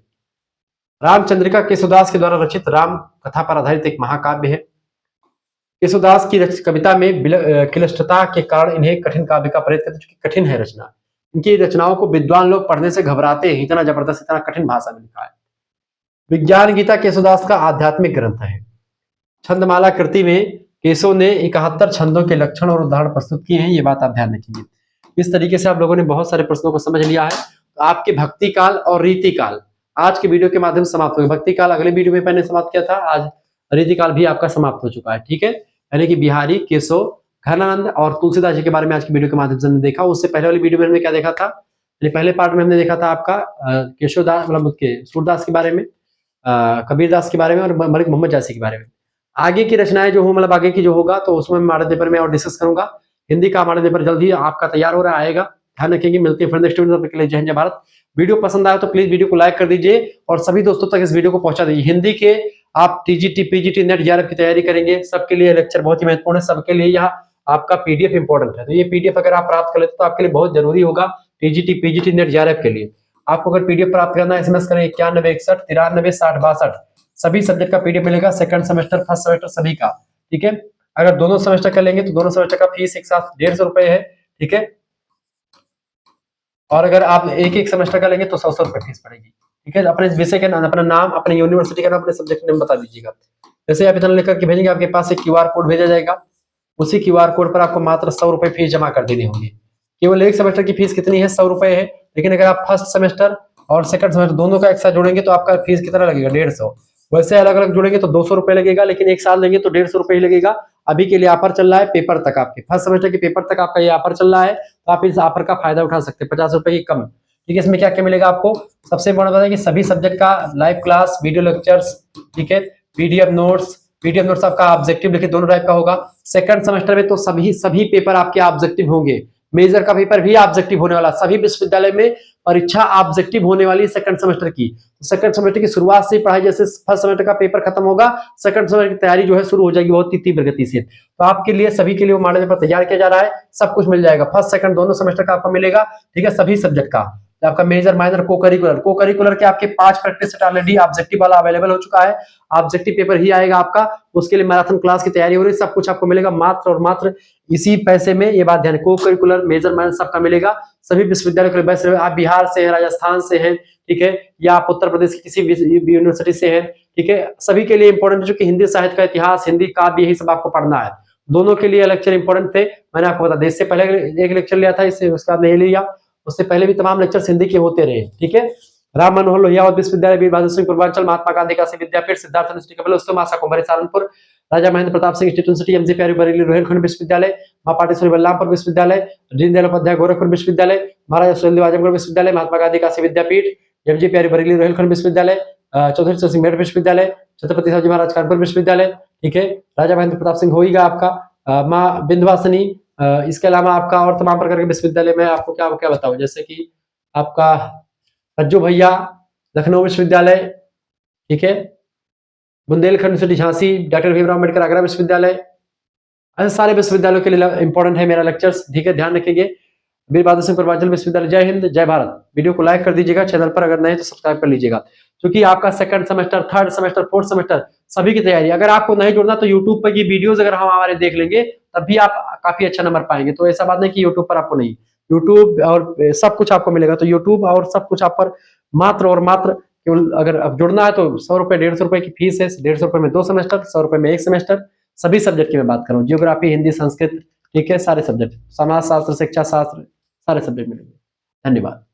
रामचंद्रिका केशवदास के द्वारा रचित राम कथा पर आधारित एक महाकाव्य है। केशवदास की कविता में क्लिष्टता के कारण इन्हें कठिन काव्य का प्रेत कहते हैं, कठिन है रचना। इनकी रचनाओं को विद्वान लोग पढ़ने से घबराते हैं, इतना जबरदस्त, इतना कठिन भाषा में लिखा है। विज्ञान गीता केशवदास का आध्यात्मिक ग्रंथ है। छंदमाला कृति में केशव ने 71 छंदों के लक्षण और उदाहरण प्रस्तुत किए हैं, ये बात आप ध्यान रखेंगे। इस तरीके से आप लोगों ने बहुत सारे प्रश्नों को समझ लिया है। तो आपके भक्ति काल और रीति काल आज के वीडियो के माध्यम से समाप्त हो गए। भक्ति काल अगले वीडियो में मैंने समाप्त किया था, आज रीति काल भी आपका समाप्त हो चुका है। ठीक है, यानी कि बिहारी, केशव, घनानंद और तुलसीदास जी के बारे में आज की वीडियो के माध्यम से हमने देखा। उससे पहले वाली वीडियो में हमने क्या देखा था, पहले पार्ट में हमने देखा था आपका केशवदास मतलब सूरदास के बारे में, कबीरदास के बारे में और मलिक मोहम्मद जासी के बारे में। आगे की रचनाएं जो हो, मतलब आगे की जो होगा तो उसमें हमारे पेपर में और डिस्कस करूंगा। हिंदी का हमारे पेपर जल्द ही आपका तैयार हो रहा आएगा, ध्यान रखेंगे। मिलते हैं फिर नेक्स्ट वीडियो के लिए। जय हिंद जय भारत। वीडियो पसंद आया तो प्लीज वीडियो को लाइक कर दीजिए और सभी दोस्तों तक इस वीडियो को पहुंचा दीजिए। हिंदी के आप टीजीटी, पीजीटी, नेट, जेआरएफ की तैयारी करेंगे, सबके लिए लेक्चर बहुत ही महत्वपूर्ण है। सबके लिए यहाँ आपका पीडीएफ इंपॉर्टेंट है, तो ये पीडीएफ अगर आप प्राप्त कर लेते तो आपके लिए बहुत जरूरी होगा टीजीटी, पीजीटी, नेट, जेआरएफ के लिए। आपको अगर पीडीएफ प्राप्त करना है, एसएमएस करें 91 61 93 60 62। सभी सब्जेक्ट का पीडीएफ मिलेगा, सेकंड सेमेस्टर, फर्स्ट सेमेस्टर सभी का। ठीक है, अगर दोनों सेमेस्टर का लेंगे तो दोनों सेमेस्टर का फीस एक साथ 150 रुपए है। ठीक है, और अगर आप एक एक सेमेस्टर का लेंगे तो 100 रुपए फीस पड़ेगी। ठीक है, अपने विषय का नाम, अपना नाम, अपने यूनिवर्सिटी का नाम, अपने सब्जेक्ट नेम बता दीजिएगा। जैसे आप इतना लेकर के भेजेंगे, आपके पास एक क्यूआर कोड भेजा जाएगा। उसी क्यूआर कोड पर आपको मात्र 100 रुपए फीस जमा कर देनी होगी। केवल एक सेमेस्टर की फीस कितनी है, 100 रुपए है। लेकिन अगर आप फर्स्ट सेमेस्टर और सेकंड सेमेस्टर दोनों का एक साथ जोड़ेंगे तो आपका फीस कितना लगेगा, 150। वैसे अलग अलग जोड़ेंगे तो 200 रुपए लगेगा, लेकिन एक साथ लेंगे तो 150 रुपए ही लगेगा। अभी के लिए ऑफर चल रहा है, पेपर तक आपके फर्स्ट सेमेस्टर के पेपर तक आपका ये ऑफर चल रहा है, तो आप इस ऑफर का फायदा उठा सकते हैं, 50 रुपए की कम। ठीक है, इसमें क्या क्या मिलेगा आपको, सबसे इंपॉर्टेंट बात है कि सभी सब्जेक्ट का लाइव क्लास, वीडियो लेक्चर्स, ठीक है, पीडीएफ नोट्स आपका ऑब्जेक्टिव लिखे दोनों टाइप का होगा। सेकंड सेमेस्टर में तो सभी पेपर आपके ऑब्जेक्टिव होंगे। मेजर का पेपर भी ऑब्जेक्टिव होने वाला, सभी विश्वविद्यालय में परीक्षा ऑब्जेक्टिव होने वाली सेकंड सेमेस्टर की। सेकंड सेमेस्टर की शुरुआत से पढ़ाई, जैसे फर्स्ट सेमेस्टर का पेपर खत्म होगा, सेकंड सेमेस्टर की तैयारी जो है शुरू हो जाएगी बहुत ही तीव्र गति से। तो आपके लिए, सभी के लिए वो मॉडल पेपर तैयार किया जा रहा है, सब कुछ मिल जाएगा। फर्स्ट सेकंड दोनों सेमेस्टर का आपको मिलेगा। ठीक है, सभी सब्जेक्ट का आपका मेजर, माइनर, को-करिकुलर के आपके 5 प्रैक्टिस सेट ऑलरेडी ऑब्जेक्टिव वाला अवेलेबल हो चुका है। ऑब्जेक्टिव पेपर ही आएगा आपका, उसके लिए मैराथन क्लास की तैयारी हो रही है। सब कुछ आपको मिलेगा मात्र और मात्र इसी पैसे में। ये बात ध्यान, को-करिकुलर, मेजर, माइनर सबका मिलेगा सभी विश्वविद्यालय के लिए। आप बिहार से हैं, राजस्थान से हैं, ठीक है, या आप उत्तर प्रदेश की किसी यूनिवर्सिटी से हैं, ठीक है, सभी के लिए इंपॉर्टेंट जो कि हिंदी साहित्य का इतिहास, हिंदी काव्य, यही सब आपको पढ़ना है। दोनों के लिए लेक्चर इंपॉर्टेंट थे, मैंने आपको बता दिया। इससे पहले एक लेक्चर लिया था, इससे उसका नहीं लिया, उससे पहले भी तमाम लेक्चर हिंदी के होते रहे। ठीक है, राम मनोहर लोहिया विश्वविद्यालय, वीर बहादुर सिंह पूर्वांचल, महात्मा गांधी काशी विद्यापीठ, सिद्धार्थ यूनिवर्सिटी कपिल वस्तु, मासा कुमारी सहारनपुर, राजा महेंद्र प्रताप सिंह यूनिवर्सिटी, एमजी प्यारी बरेली रोहिलखंड विश्वविद्यालय, मां पाटेश्वरी बल्लामपुर विश्वविद्यालय, दीनदयाल उपाध्याय गोरखपुर विश्वविद्यालय, महाराजा सुहेलदेव आजमगढ़ विश्वविद्यालय, महात्मा गांधी काशी विद्यापीठ, एमजी प्यारी बरेली रोहिलखंड विश्वविद्यालय, चौधरी चरण सिंह मेरठ विश्वविद्यालय, छत्रपति शिवाजी महाराज कानपुर विश्वविद्यालय, ठीक है, राजा महेंद्र प्रताप सिंह होईगा आपका, माँ विंध्यवासिनी, इसके अलावा आपका और तमाम प्रकार के विश्वविद्यालय में आपको क्या क्या बताऊं, जैसे कि आपका रज्जू भैया लखनऊ विश्वविद्यालय, ठीक है, बुंदेलखंड यूनिवर्सिटी झांसी, डॉक्टर भीमराव अम्बेडकर आगरा विश्वविद्यालय, ऐसे सारे विश्वविद्यालयों के लिए इंपॉर्टेंट है मेरा लेक्चर्स, ठीक है, ध्यान रखेंगे। वीर बहादुर सिंह पूर्वांचल विश्वविद्यालय। जय हिंद, जय भारत। वीडियो को लाइक कर दीजिएगा, चैनल पर अगर नहीं तो सब्सक्राइब कर लीजिएगा, क्योंकि आपका second semester, third semester, fourth semester सभी की तैयारी, अगर आपको नहीं जुड़ना तो यूट्यूब पर की वीडियोस अगर हम हमारे देख लेंगे तब भी आप काफी अच्छा नंबर पाएंगे। तो ऐसा बात नहीं कि यूट्यूब पर आपको नहीं, यूट्यूब और सब कुछ आपको मिलेगा, तो यूट्यूब और सब कुछ आप पर मात्र और मात्र केवल अगर अब जुड़ना है तो 100 रुपए 150 रुपए की फीस है, 150 रुपए में 2 सेमेस्टर, 100 रुपए में 1 सेमेस्टर, सभी सब्जेक्ट की मैं बात कर रहा हूँ, जियोग्राफी, हिंदी, संस्कृत, ठीक है, सारे सब्जेक्ट, समाज शास्त्र, शिक्षा शास्त्र, सारे सब्जेक्ट मिलेंगे। धन्यवाद।